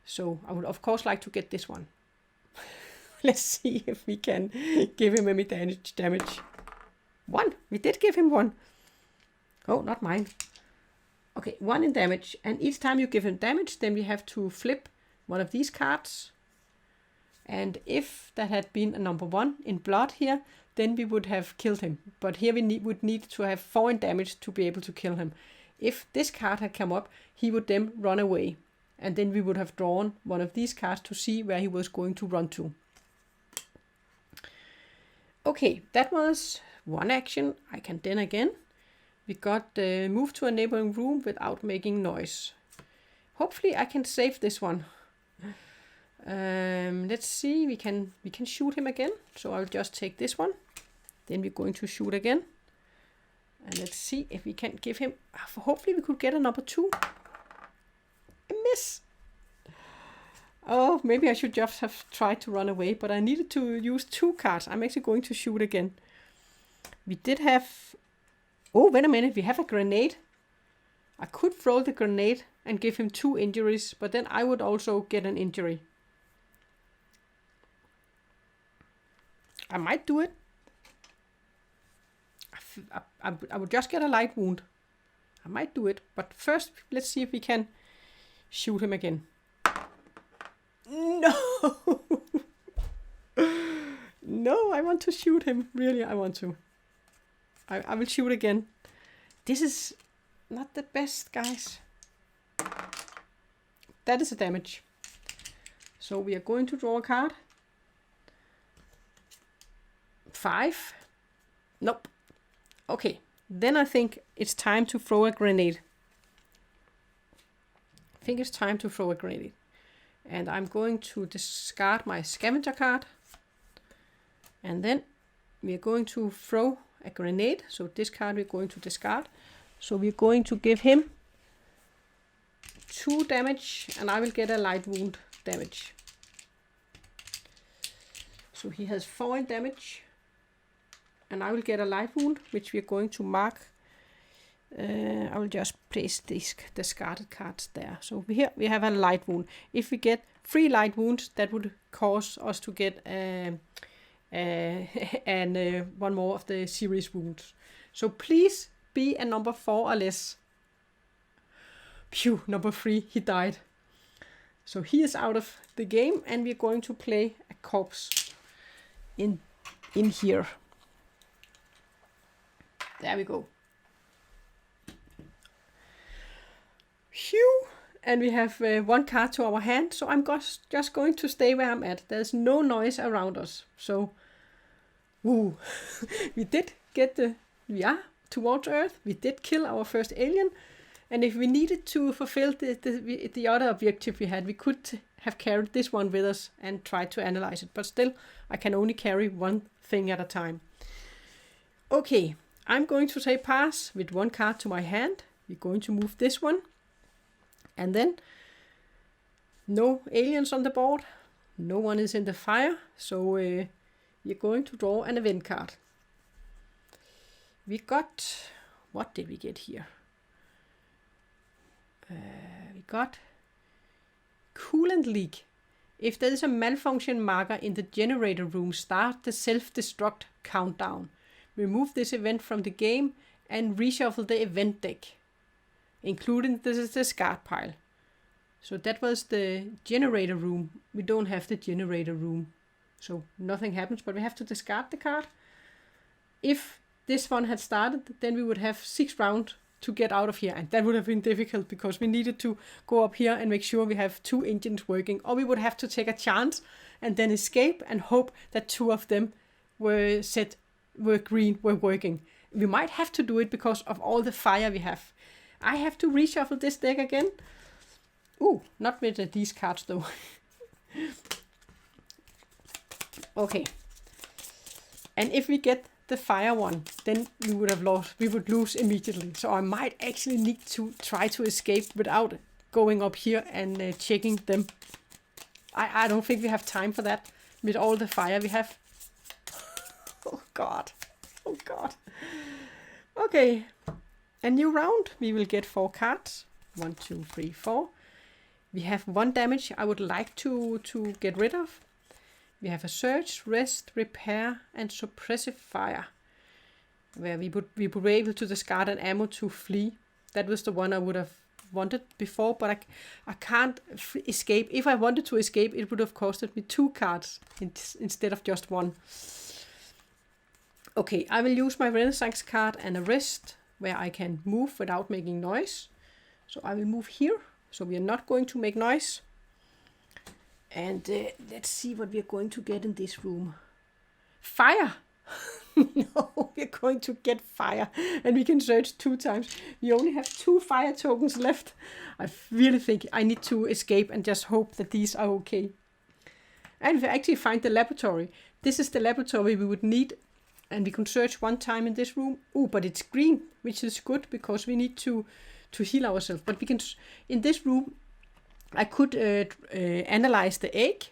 So I would of course like to get this one. Let's see if we can give him any damage. 1. We did give him 1. Oh, not mine. Okay, 1 in damage. And each time you give him damage, then we have to flip 1 of these cards. And if that had been a number 1 in blood here, then we would have killed him. But here we would need to have 4 in damage to be able to kill him. if this card had come up, he would then run away. And then we would have drawn one of these cards to see where he was going to run to. Okay, that was one action. I can then again. We got move to a neighboring room without making noise. Hopefully I can save this one. Let's see, we can shoot him again. So I'll just take this one. Then we're going to shoot again. And let's see if we can give him, hopefully we could get a number 2. A miss. Oh, maybe I should just have tried to run away, but I needed to use 2 cards. I'm actually going to shoot again. We did have, oh, wait a minute, we have a grenade. I could throw the grenade and give him 2 injuries, but then I would also get an injury. I might do it. I would just get a light wound. I might do it, but first let's see if we can shoot him again. No! No, I want to shoot him. Really, I want to. I will shoot again. This is not the best, guys. That is a damage. So we are going to draw a card. 5. Nope. Okay, then I think it's time to throw a grenade. I think it's time to throw a grenade. And I'm going to discard my scavenger card. And then we are going to throw a grenade. So this card we're going to discard. So we're going to give him 2 damage and I will get a light wound damage. So he has 4 damage. And I will get a light wound, which we are going to mark. I will just place these discarded cards there. So here we have a light wound. If we get 3 light wounds, that would cause us to get one more of the serious wounds. So please be a number 4 or less. Phew, number 3, he died. So he is out of the game, and we're going to play a corpse in here. There we go. Phew! And we have 1 card to our hand, so I'm just going to stay where I'm at. There's no noise around us. So, woo! We did get we are towards Earth. We did kill our first alien. And if we needed to fulfill the other objective we had, we could have carried this one with us and tried to analyze it. But still, I can only carry one thing at a time. Okay. I'm going to say pass with 1 card to my hand. We're going to move this one. And then no aliens on the board. No one is in the fire. So we're going to draw an event card. We got, what did we get here? We got coolant leak. If there is a malfunction marker in the generator room, start the self-destruct countdown. Remove this event from the game and reshuffle the event deck, including the discard pile. So that was the generator room. We don't have the generator room, so nothing happens, but we have to discard the card. If this one had started, then we would have 6 rounds to get out of here, and that would have been difficult because we needed to go up here and make sure we have 2 engines working, or we would have to take a chance and then escape and hope that 2 of them were green, were working. We might have to do it because of all the fire we have. I have to reshuffle this deck again. Ooh, not with these cards though. Okay. And if we get the fire one, then we would have lost. We would lose immediately. So I might actually need to try to escape without going up here and checking them. I don't think we have time for that with all the fire we have. Oh God. Oh God. Okay. A new round. We will get 4 cards. 1, 2, 3, 4. We have 1 damage I would like to get rid of. We have a search, rest, repair, and suppressive fire. Where we would be able to discard an ammo to flee. That was the one I would have wanted before, but I can't escape. If I wanted to escape, it would have costed me 2 cards instead of just 1. Okay, I will use my Renaissance card and a rest where I can move without making noise. So I will move here, so we are not going to make noise. And let's see what we are going to get in this room. Fire! No, we're going to get fire, and we can search 2 times. We only have 2 fire tokens left. I really think I need to escape and just hope that these are okay. And we actually find the laboratory. This is the laboratory we would need, and we can search 1 time in this room. Oh, but it's green, which is good because we need to heal ourselves. But we can, in this room, I could analyze the egg.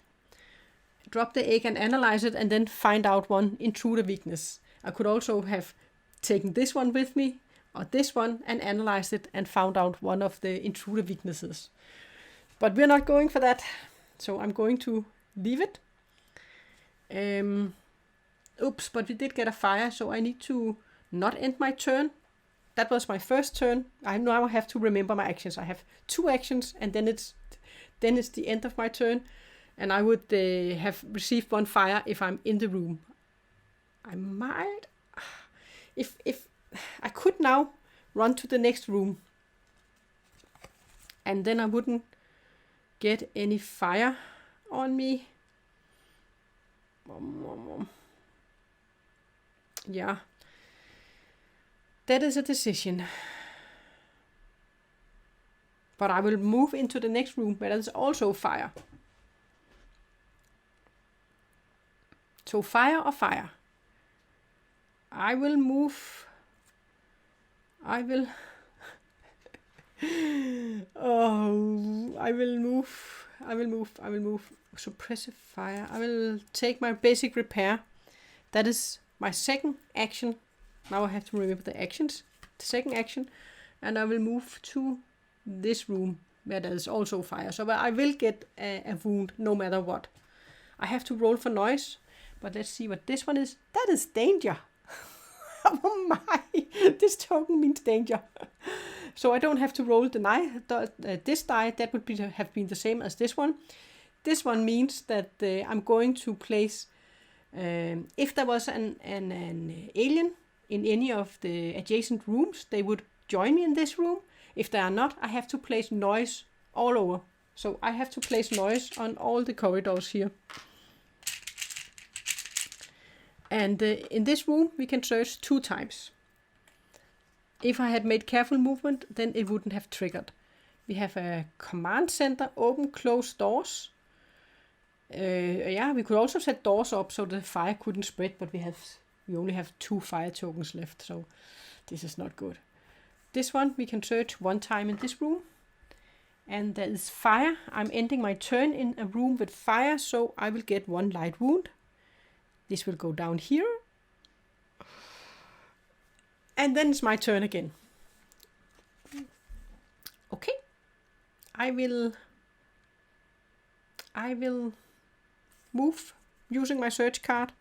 Drop the egg and analyze it, and then find out one intruder weakness. I could also have taken this one with me, or this one, and analyzed it and found out one of the intruder weaknesses. But we're not going for that, so I'm going to leave it. Oops, but we did get a fire, so I need to not end my turn. That was my first turn. I now have to remember my actions. I have 2 actions, and then it's the end of my turn. And I would have received 1 fire if I'm in the room. I might... If I could now run to the next room. And then I wouldn't get any fire on me. Yeah. That is a decision. But I will move into the next room where there's also fire. So fire or fire? I will move. I will move. Suppressive fire. I will take my basic repair. That is my second action. Now I have to remember the actions. The second action. And I will move to this room where there is also fire. So I will get a wound no matter what. I have to roll for noise. But let's see what this one is. That is danger. Oh my, this token means danger. So I don't have to roll this die. That would have been the same as this one. This one means that I'm going to place, if there was an alien in any of the adjacent rooms, they would join me in this room. If they are not, I have to place noise all over. So I have to place noise on all the corridors here. And in this room, we can search 2 times. If I had made careful movement, then it wouldn't have triggered. We have a command center, open, close doors. Yeah, we could also set doors up so the fire couldn't spread, but we only have 2 fire tokens left, so this is not good. This one, we can search 1 time in this room. And there is fire. I'm ending my turn in a room with fire, so I will get 1 light wound. This will go down here. And then it's my turn again. Okay. I will move using my search card.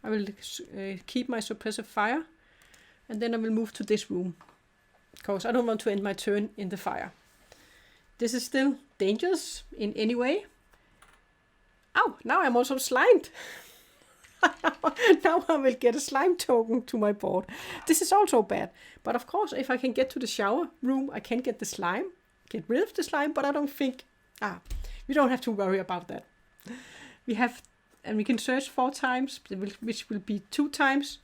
I will keep my suppressive fire. And then I will move to this room. Because I don't want to end my turn in the fire. This is still dangerous in any way. Oh, now I'm also slimed. Now I will get a slime token to my board. This is also bad. But of course, if I can get to the shower room, I can get the slime. Get rid of the slime, but I don't think... we don't have to worry about that. We can search 4 times, which will be 2 times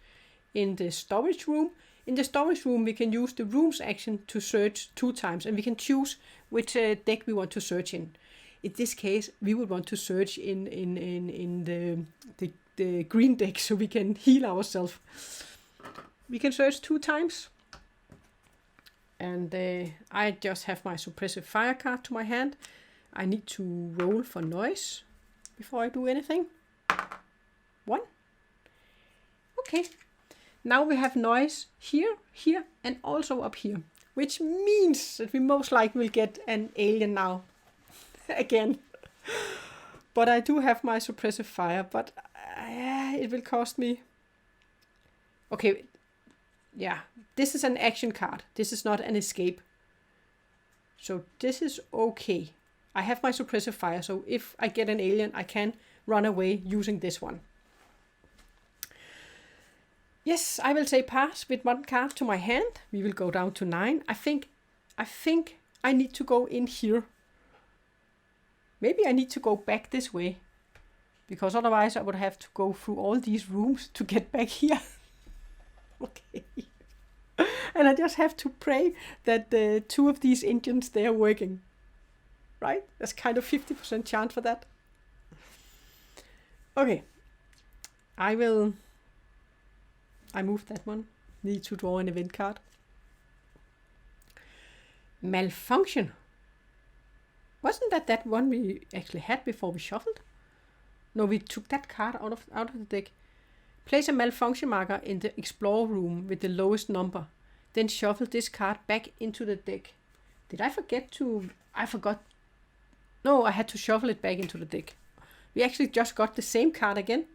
in the storage room. In the storage room, we can use the rooms action to search 2 times. And we can choose which deck we want to search in. In this case, we would want to search in the green deck so we can heal ourselves. We can search 2 times. And I just have my suppressive fire card to my hand. I need to roll for noise before I do anything. 1. Okay. Now we have noise here, here, and also up here. Which means that we most likely will get an alien now. Again. But I do have my suppressive fire, but it will cost me... Okay, yeah, this is an action card. This is not an escape. So this is okay. I have my suppressive fire, so if I get an alien, I can run away using this one. Yes, I will say pass with 1 card to my hand. We will go down to 9. I think I need to go in here. Maybe I need to go back this way, because otherwise I would have to go through all these rooms to get back here. Okay. And I just have to pray that 2 of these engines, they are working. Right? There's kind of 50% chance for that. Okay. I moved that one. Need to draw an event card. Malfunction. Wasn't that one we actually had before we shuffled? No, we took that card out of the deck. Place a malfunction marker in the explore room with the lowest number. Then shuffle this card back into the deck. Did I forget to... I forgot. No, I had to shuffle it back into the deck. We actually just got the same card again.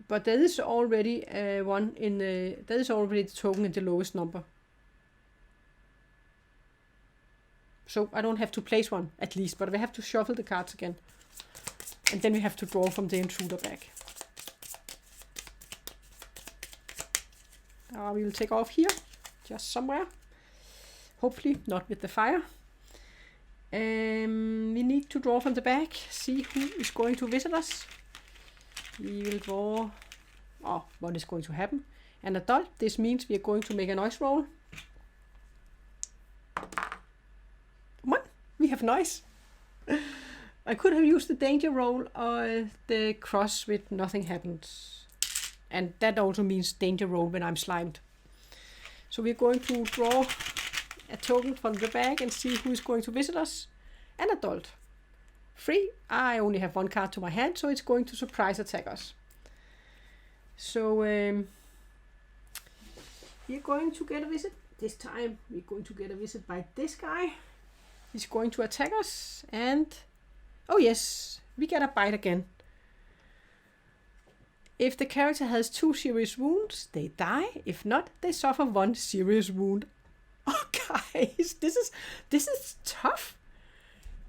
But there is already one in the... There is already the token in the lowest number. So I don't have to place one, at least. But we have to shuffle the cards again. And then we have to draw from the intruder back. We will take off here, just somewhere. Hopefully not with the fire. We need to draw from the back, see who is going to visit us. We will draw, what is going to happen. An adult, this means we are going to make a noise roll. Come on, we have noise. I could have used the danger roll or the cross with nothing happens. And that also means danger roll when I'm slimed. So we're going to draw a token from the bag and see who is going to visit us. An adult. 3. I only have 1 card to my hand, so it's going to surprise attack us. So we're going to get a visit. This time we're going to get a visit by this guy. He's going to attack us and... Oh yes, we get a bite again. If the character has 2 serious wounds, they die. If not, they suffer 1 serious wound. Oh, guys, this is tough.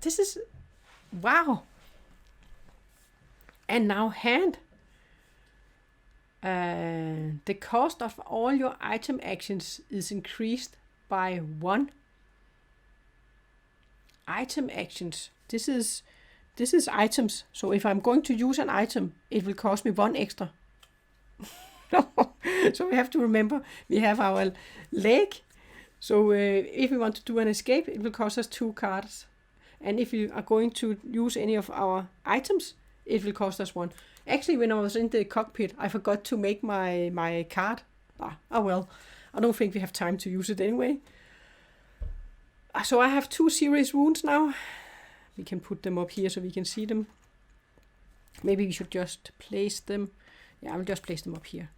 This is... Wow. And now hand. The cost of all your item actions is increased by 1. Item actions. This is items. So if I'm going to use an item, it will cost me 1 extra. So we have to remember we have our leg. So if we want to do an escape, it will cost us 2 cards. And if we are going to use any of our items, it will cost us 1. Actually, when I was in the cockpit, I forgot to make my card. Well. I don't think we have time to use it anyway. So I have 2 serious wounds now. We can put them up here so we can see them. Maybe we should just place them. Yeah, I will just place them up here.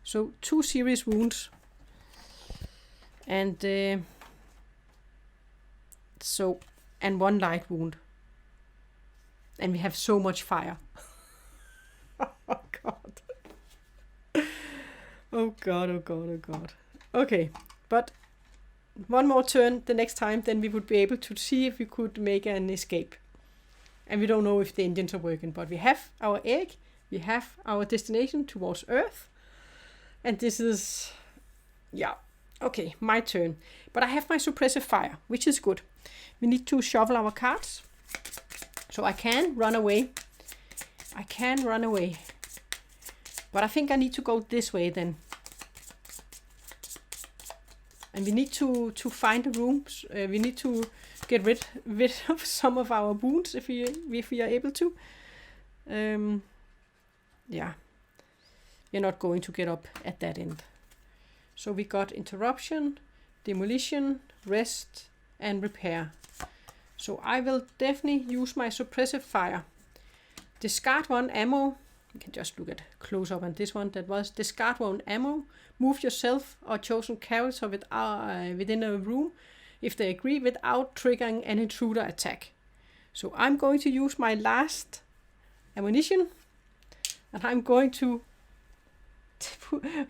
So 2 serious wounds. And and 1 light wound. And we have so much fire. Oh god. Oh god, oh god, oh god. Okay, but 1 more turn the next time, then we would be able to see if we could make an escape. And we don't know if the engines are working, but we have our egg, we have our destination towards Earth. And this is, yeah, okay, my turn. But I have my suppressive fire, which is good. We need to shuffle our cards. So I can run away. I can run away. But I think I need to go this way then. And we need to find the rooms. We need to get rid of some of our wounds if we are able to. Yeah. We're not going to get up at that end. So we got interruption, demolition, rest, and repair. So I will definitely use my suppressive fire. Discard 1 ammo. You can just look at close up on this one. That was discard 1 ammo. Move yourself or chosen character within a room if they agree without triggering an intruder attack. So I'm going to use my last ammunition and I'm going to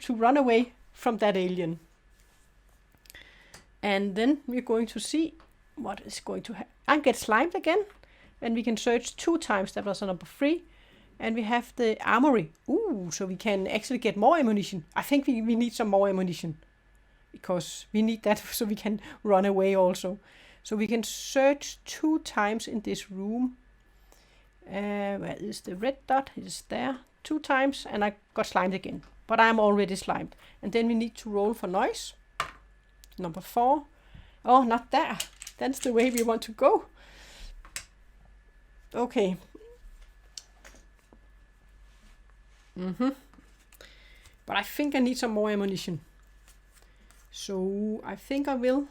run away from that alien. And then we're going to see what is going to happen. I get slimed again and we can search 2 times. That was a number 3. And we have the armory. Ooh, so we can actually get more ammunition. I think we need some more ammunition. Because we need that so we can run away also. So we can search 2 times in this room. Where is the red dot? It is there. 2 times and I got slimed again. But I'm already slimed. And then we need to roll for noise. Number 4. Oh, not there. That's the way we want to go. Okay. But I think I need some more ammunition. So I think I will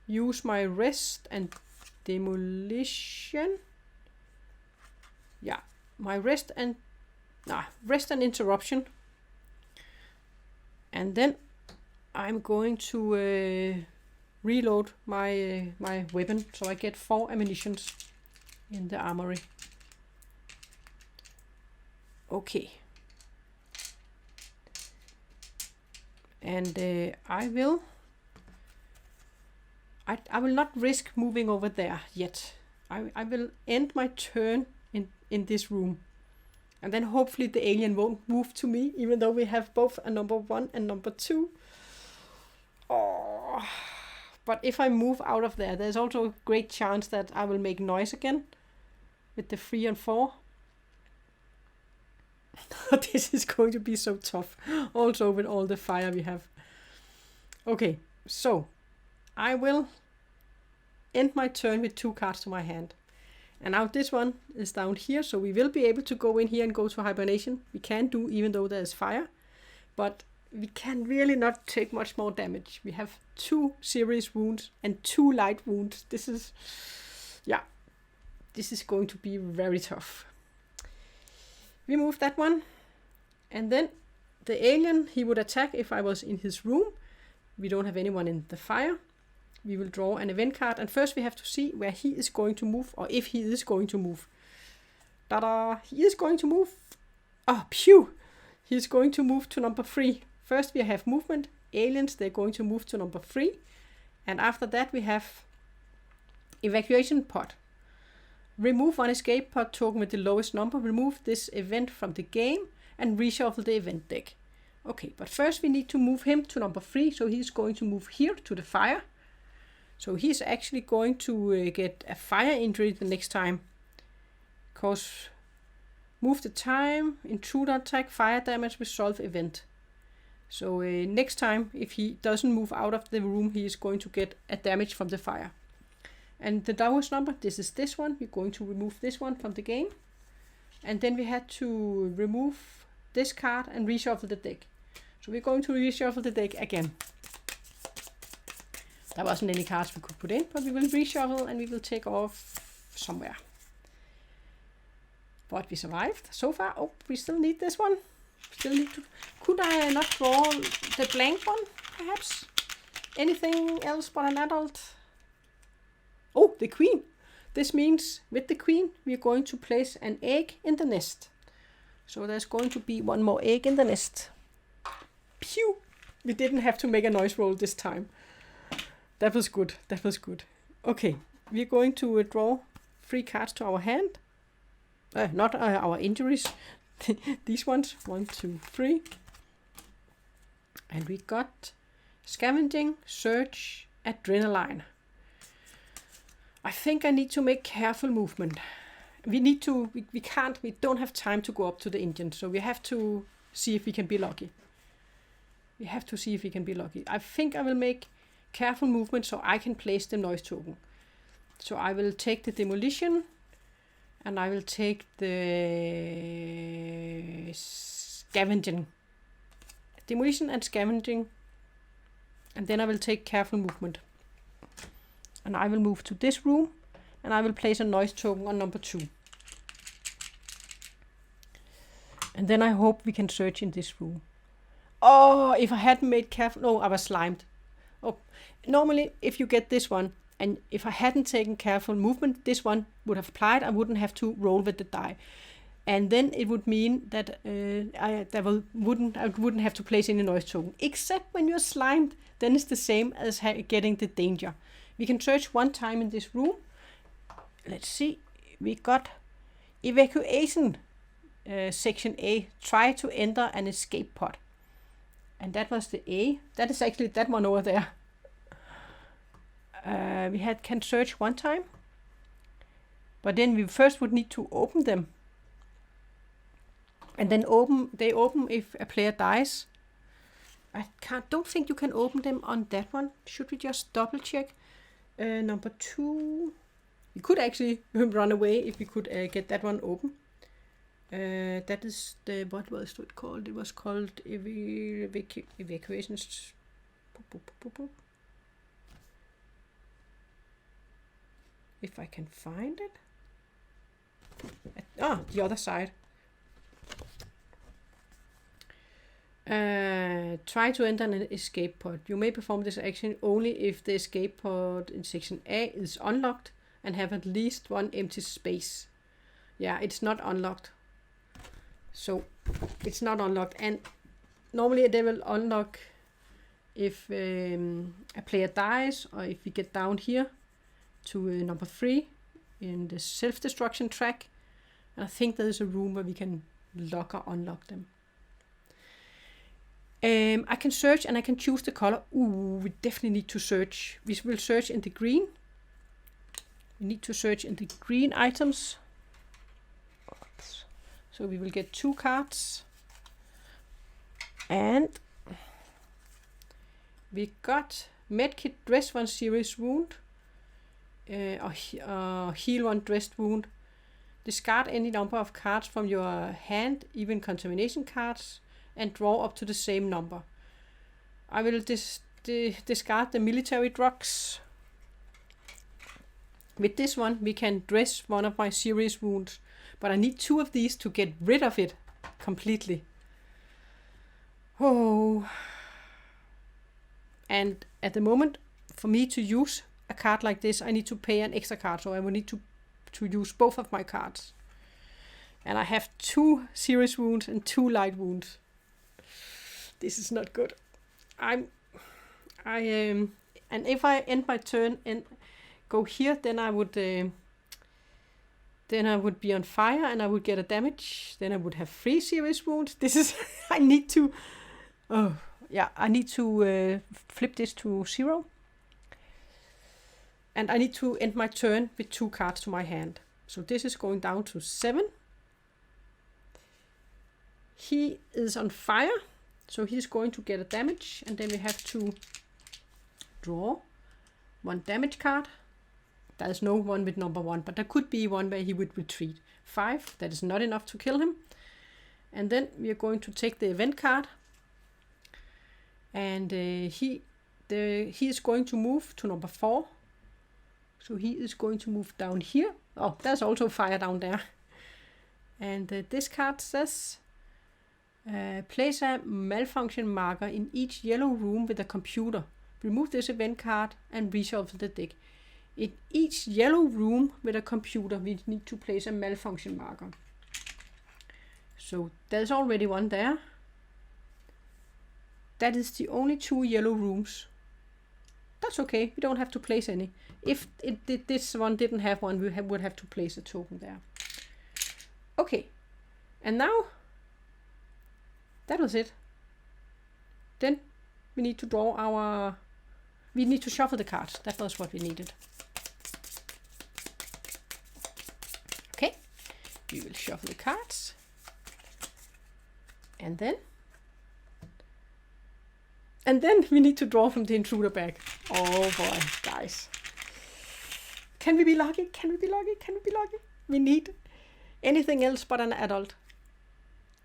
use my rest and demolition. Yeah, my rest and interruption. And then I'm going to reload my weapon so I get 4 ammunitions in the armory. Okay. And I will not risk moving over there yet. I will end my turn in this room. And then hopefully the alien won't move to me, even though we have both a number 1 and number 2. Oh. But if I move out of there, there's also a great chance that I will make noise again with the 3 and 4. This is going to be so tough, also with all the fire we have. Okay, so I will end my turn with 2 cards to my hand. And now this one is down here, so we will be able to go in here and go to hibernation. We can do, even though there's fire, but we can really not take much more damage. We have 2 serious wounds and 2 light wounds. This is going to be very tough. We move that one, and then the alien, he would attack if I was in his room. We don't have anyone in the fire. We will draw an event card, and first we have to see where he is going to move, or if he is going to move. Ta-da! He is going to move. Oh, pew! He is going to move to number 3. First we have movement. Aliens, they're going to move to number 3. And after that we have evacuation pod. Remove 1 escape pod token with the lowest number. Remove this event from the game and reshuffle the event deck. Okay, but first we need to move him to number 3. So he's going to move here to the fire. So he's actually going to get a fire injury the next time. Because move the time, intruder attack, fire damage, resolve event. So next time, if he doesn't move out of the room, he is going to get a damage from the fire. And the lowest number, this is this one. We're going to remove this one from the game. And then we had to remove this card and reshuffle the deck. So we're going to reshuffle the deck again. There wasn't any cards we could put in, but we will reshuffle and we will take off somewhere. But we survived so far. Oh, we still need this one. Still need to. Could I not draw the blank one, perhaps? Anything else but an adult? Oh, the queen. This means with the queen, we are going to place an egg in the nest. So there's going to be 1 more egg in the nest. Pew! We didn't have to make a noise roll this time. That was good. That was good. Okay, we're going to draw 3 cards to our hand. Not our injuries. These ones. 1, 2, 3. And we got scavenging, search, adrenaline. I think I need to make careful movement. We don't have time to go up to the engine, so we have to see if we can be lucky. I think I will make careful movement so I can place the noise token. So I will take the demolition, and I will take the scavenging. Demolition and scavenging. And then I will take careful movement. And I will move to this room, and I will place a noise token on number 2. And then I hope we can search in this room. Oh, if I hadn't made careful... No, I was slimed. Oh, normally, if you get this one, and if I hadn't taken careful movement, this one would have applied. I wouldn't have to roll with the die. And then it would mean that I wouldn't have to place any noise token. Except when you're slimed, then it's the same as getting the danger. We can search 1 time in this room. Let's see. We got evacuation section A, try to enter an escape pod. And that was the A. That is actually that one over there. We had can search one time. But then we first would need to open them. And then they open if a player dies. Don't think you can open them on that one. Should we just double check? Number 2. We could actually run away if we could get that one open. That is the, what was it called? It was called evacuations. If I can find it. The other side. Try to enter an escape pod. You may perform this action only if the escape pod in section A is unlocked and have at least one empty space. Yeah, it's not unlocked. So it's not unlocked, and normally they will unlock if a player dies, or if we get down here to number 3 in the self-destruction track. And I think there is a room where we can lock or unlock them. I can search and I can choose the color. We definitely need to search. We will search in the green. We need to search in the green items. Oops. So we will get 2 cards. And we got medkit, dress 1 serious wound. Or heal 1 dressed wound. Discard any number of cards from your hand, even contamination cards, and draw up to the same number. I will discard the military drugs. With this one, we can dress 1 of my serious wounds, but I need 2 of these to get rid of it completely. Oh. And at the moment, for me to use a card like this, I need to pay an extra card, so I will need to use both of my cards. And I have 2 serious wounds and 2 light wounds. This is not good. And if I end my turn and go here, then I would be on fire and I would get a damage. Then I would have 3 serious wounds. This is I need to flip this to 0. And I need to end my turn with 2 cards to my hand. So this is going down to 7. He is on fire, so he's going to get a damage, and then we have to draw 1 damage card. There's no one with number 1, but there could be one where he would retreat. 5, that is not enough to kill him. And then we are going to take the event card, and he is going to move to number 4. So he is going to move down here. Oh, there's also fire down there. And this card says, place a malfunction marker in each yellow room with a computer. Remove this event card and reshuffle the deck. In each yellow room with a computer, we need to place a malfunction marker. So there's already one there. That is the only 2 yellow rooms. That's okay, we don't have to place any. If this one didn't have one, we would have to place a token there. Okay, and now that was it. Then we need to draw we need to shuffle the cards. That was what we needed. Okay, we will shuffle the cards. And then we need to draw from the intruder bag. Oh boy, guys. Can we be lucky? Can we be lucky? Can we be lucky? We need anything else but an adult.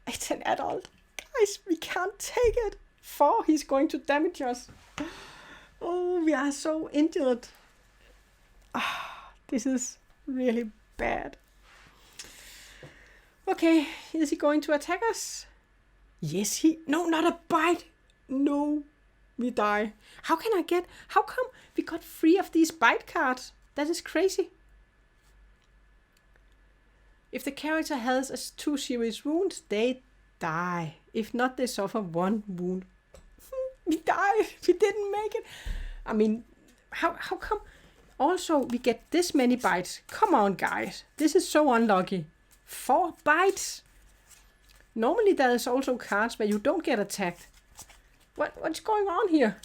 It's an adult. Guys, we can't take it. 4, he's going to damage us. Oh, we are so injured. This is really bad. Okay, is he going to attack us? Yes, no, not a bite. No, we die. How come we got 3 of these bite cards? That is crazy. If the character has 2 serious wounds, they die. If not, they suffer 1 wound. We died. We didn't make it. I mean, how come? Also, we get this many bites. Come on, guys. This is so unlucky. 4 bites. Normally there is also cards where you don't get attacked. What's going on here?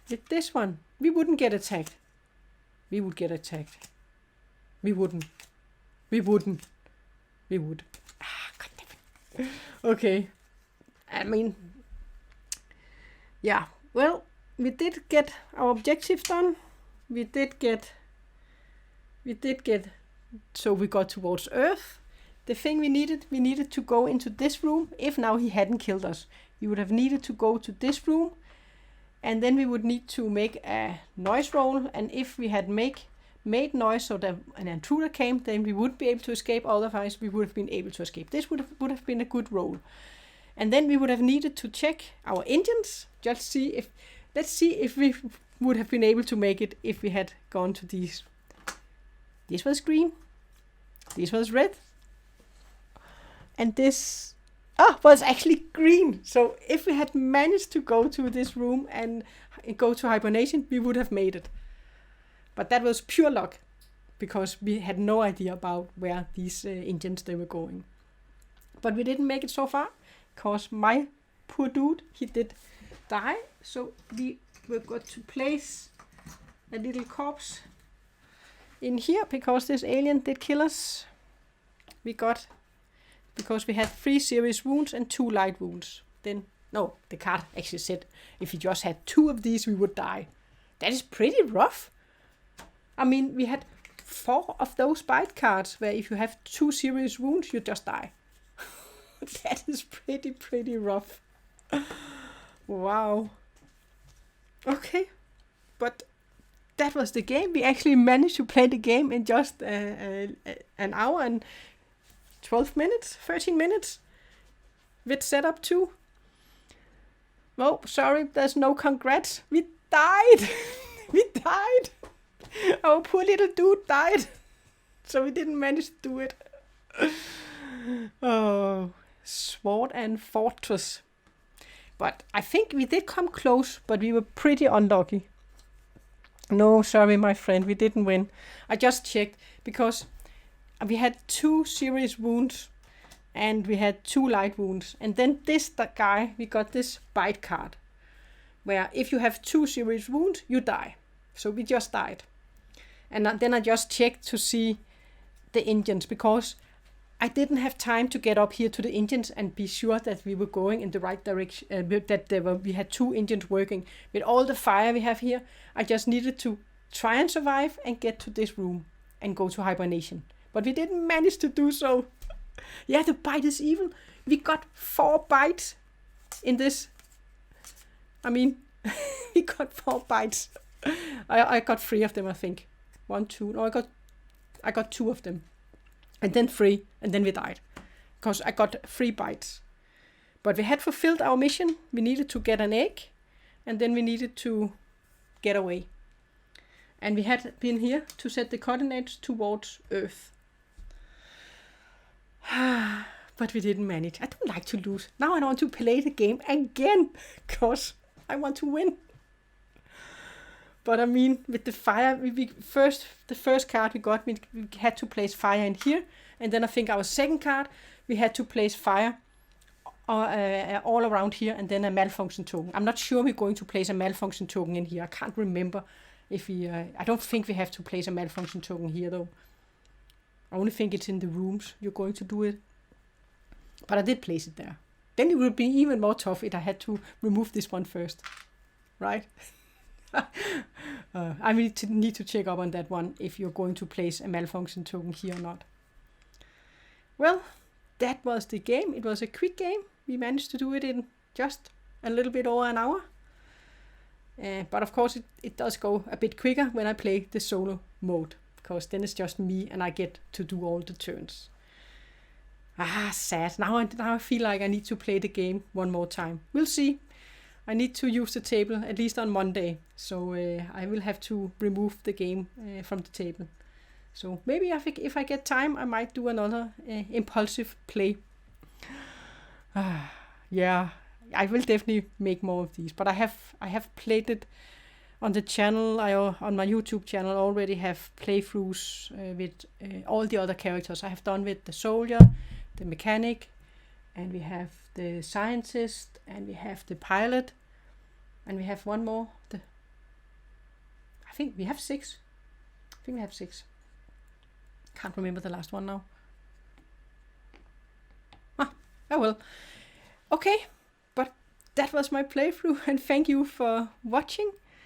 With this one, we wouldn't get attacked. We would get attacked. We wouldn't. We wouldn't. We would. God damn it. Okay. I mean, yeah. Well, we did get our objectives done. We did get. So we got towards Earth. The thing we needed to go into this room. If now he hadn't killed us, we would have needed to go to this room. And then we would need to make a noise roll. And if we had made noise so that an intruder came, then we would be able to escape. Otherwise, we would have been able to escape. This would have been a good roll. And then we would have needed to check our engines. Let's see if we would have been able to make it if we had gone to these. This was green. This was red. And this was actually green. So if we had managed to go to this room and go to hibernation, we would have made it. But that was pure luck, because we had no idea about where these engines they were going. But we didn't make it so far, because my poor dude, he did die. So we were got to place a little corpse in here, because this alien did kill us. Because we had 3 serious wounds and 2 light wounds. Then, no, the card actually said if we just had 2 of these, we would die. That is pretty rough. I mean, we had 4 of those bite cards where if you have 2 serious wounds, you just die. That is pretty rough. Wow. Okay. But that was the game. We actually managed to play the game in just an hour and 12 minutes, 13 minutes with setup 2. Oh, sorry, there's no congrats. We died. We died. Our poor little dude died. So we didn't manage to do it. Oh, Sword and Fortress. But I think we did come close, but we were pretty unlucky. No, sorry, my friend, we didn't win. I just checked, because we had 2 serious wounds and we had 2 light wounds. And then this guy, we got this bite card, where if you have 2 serious wounds, you die. So we just died. And then I just checked to see the engines, because I didn't have time to get up here to the engines and be sure that we were going in the right direction, we had 2 engines working. With all the fire we have here, I just needed to try and survive and get to this room and go to hibernation. But we didn't manage to do so. Yeah, the bite is evil. We got 4 bites in this. I mean, we got 4 bites. I got 3 of them, I think. 1, 2. No, I got 2 of them. And then 3, and then we died. Because I got 3 bites. But we had fulfilled our mission. We needed to get an egg. And then we needed to get away. And we had been here to set the coordinates towards Earth. But we didn't manage. I don't like to lose. Now I want to play the game again. Because I want to win. But I mean, with the fire, the first card we got, we had to place fire in here. And then I think our second card, we had to place fire all around here. And then a malfunction token. I'm not sure we're going to place a malfunction token in here. I can't remember if we... I don't think we have to place a malfunction token here, though. I only think it's in the rooms you're going to do it. But I did place it there. Then it would be even more tough if I had to remove this one first. Right? I need to check up on that one, if you're going to place a malfunction token here or not. Well, that was the game. It was a quick game. We managed to do it in just a little bit over an hour. But of course it does go a bit quicker when I play the solo mode, because then it's just me and I get to do all the turns. Sad. Now I feel like I need to play the game one more time. We'll see. I need to use the table at least on Monday, so I will have to remove the game from the table. So maybe if I get time, I might do another impulsive play. Yeah, I will definitely make more of these. But I have played it on the channel. On my YouTube channel already have playthroughs with all the other characters. I have done with the soldier, the mechanic, and we have the scientist, and we have the pilot, and we have one more. I think we have 6. Can't remember the last one now. Oh well. Okay, but that was my playthrough, and thank you for watching.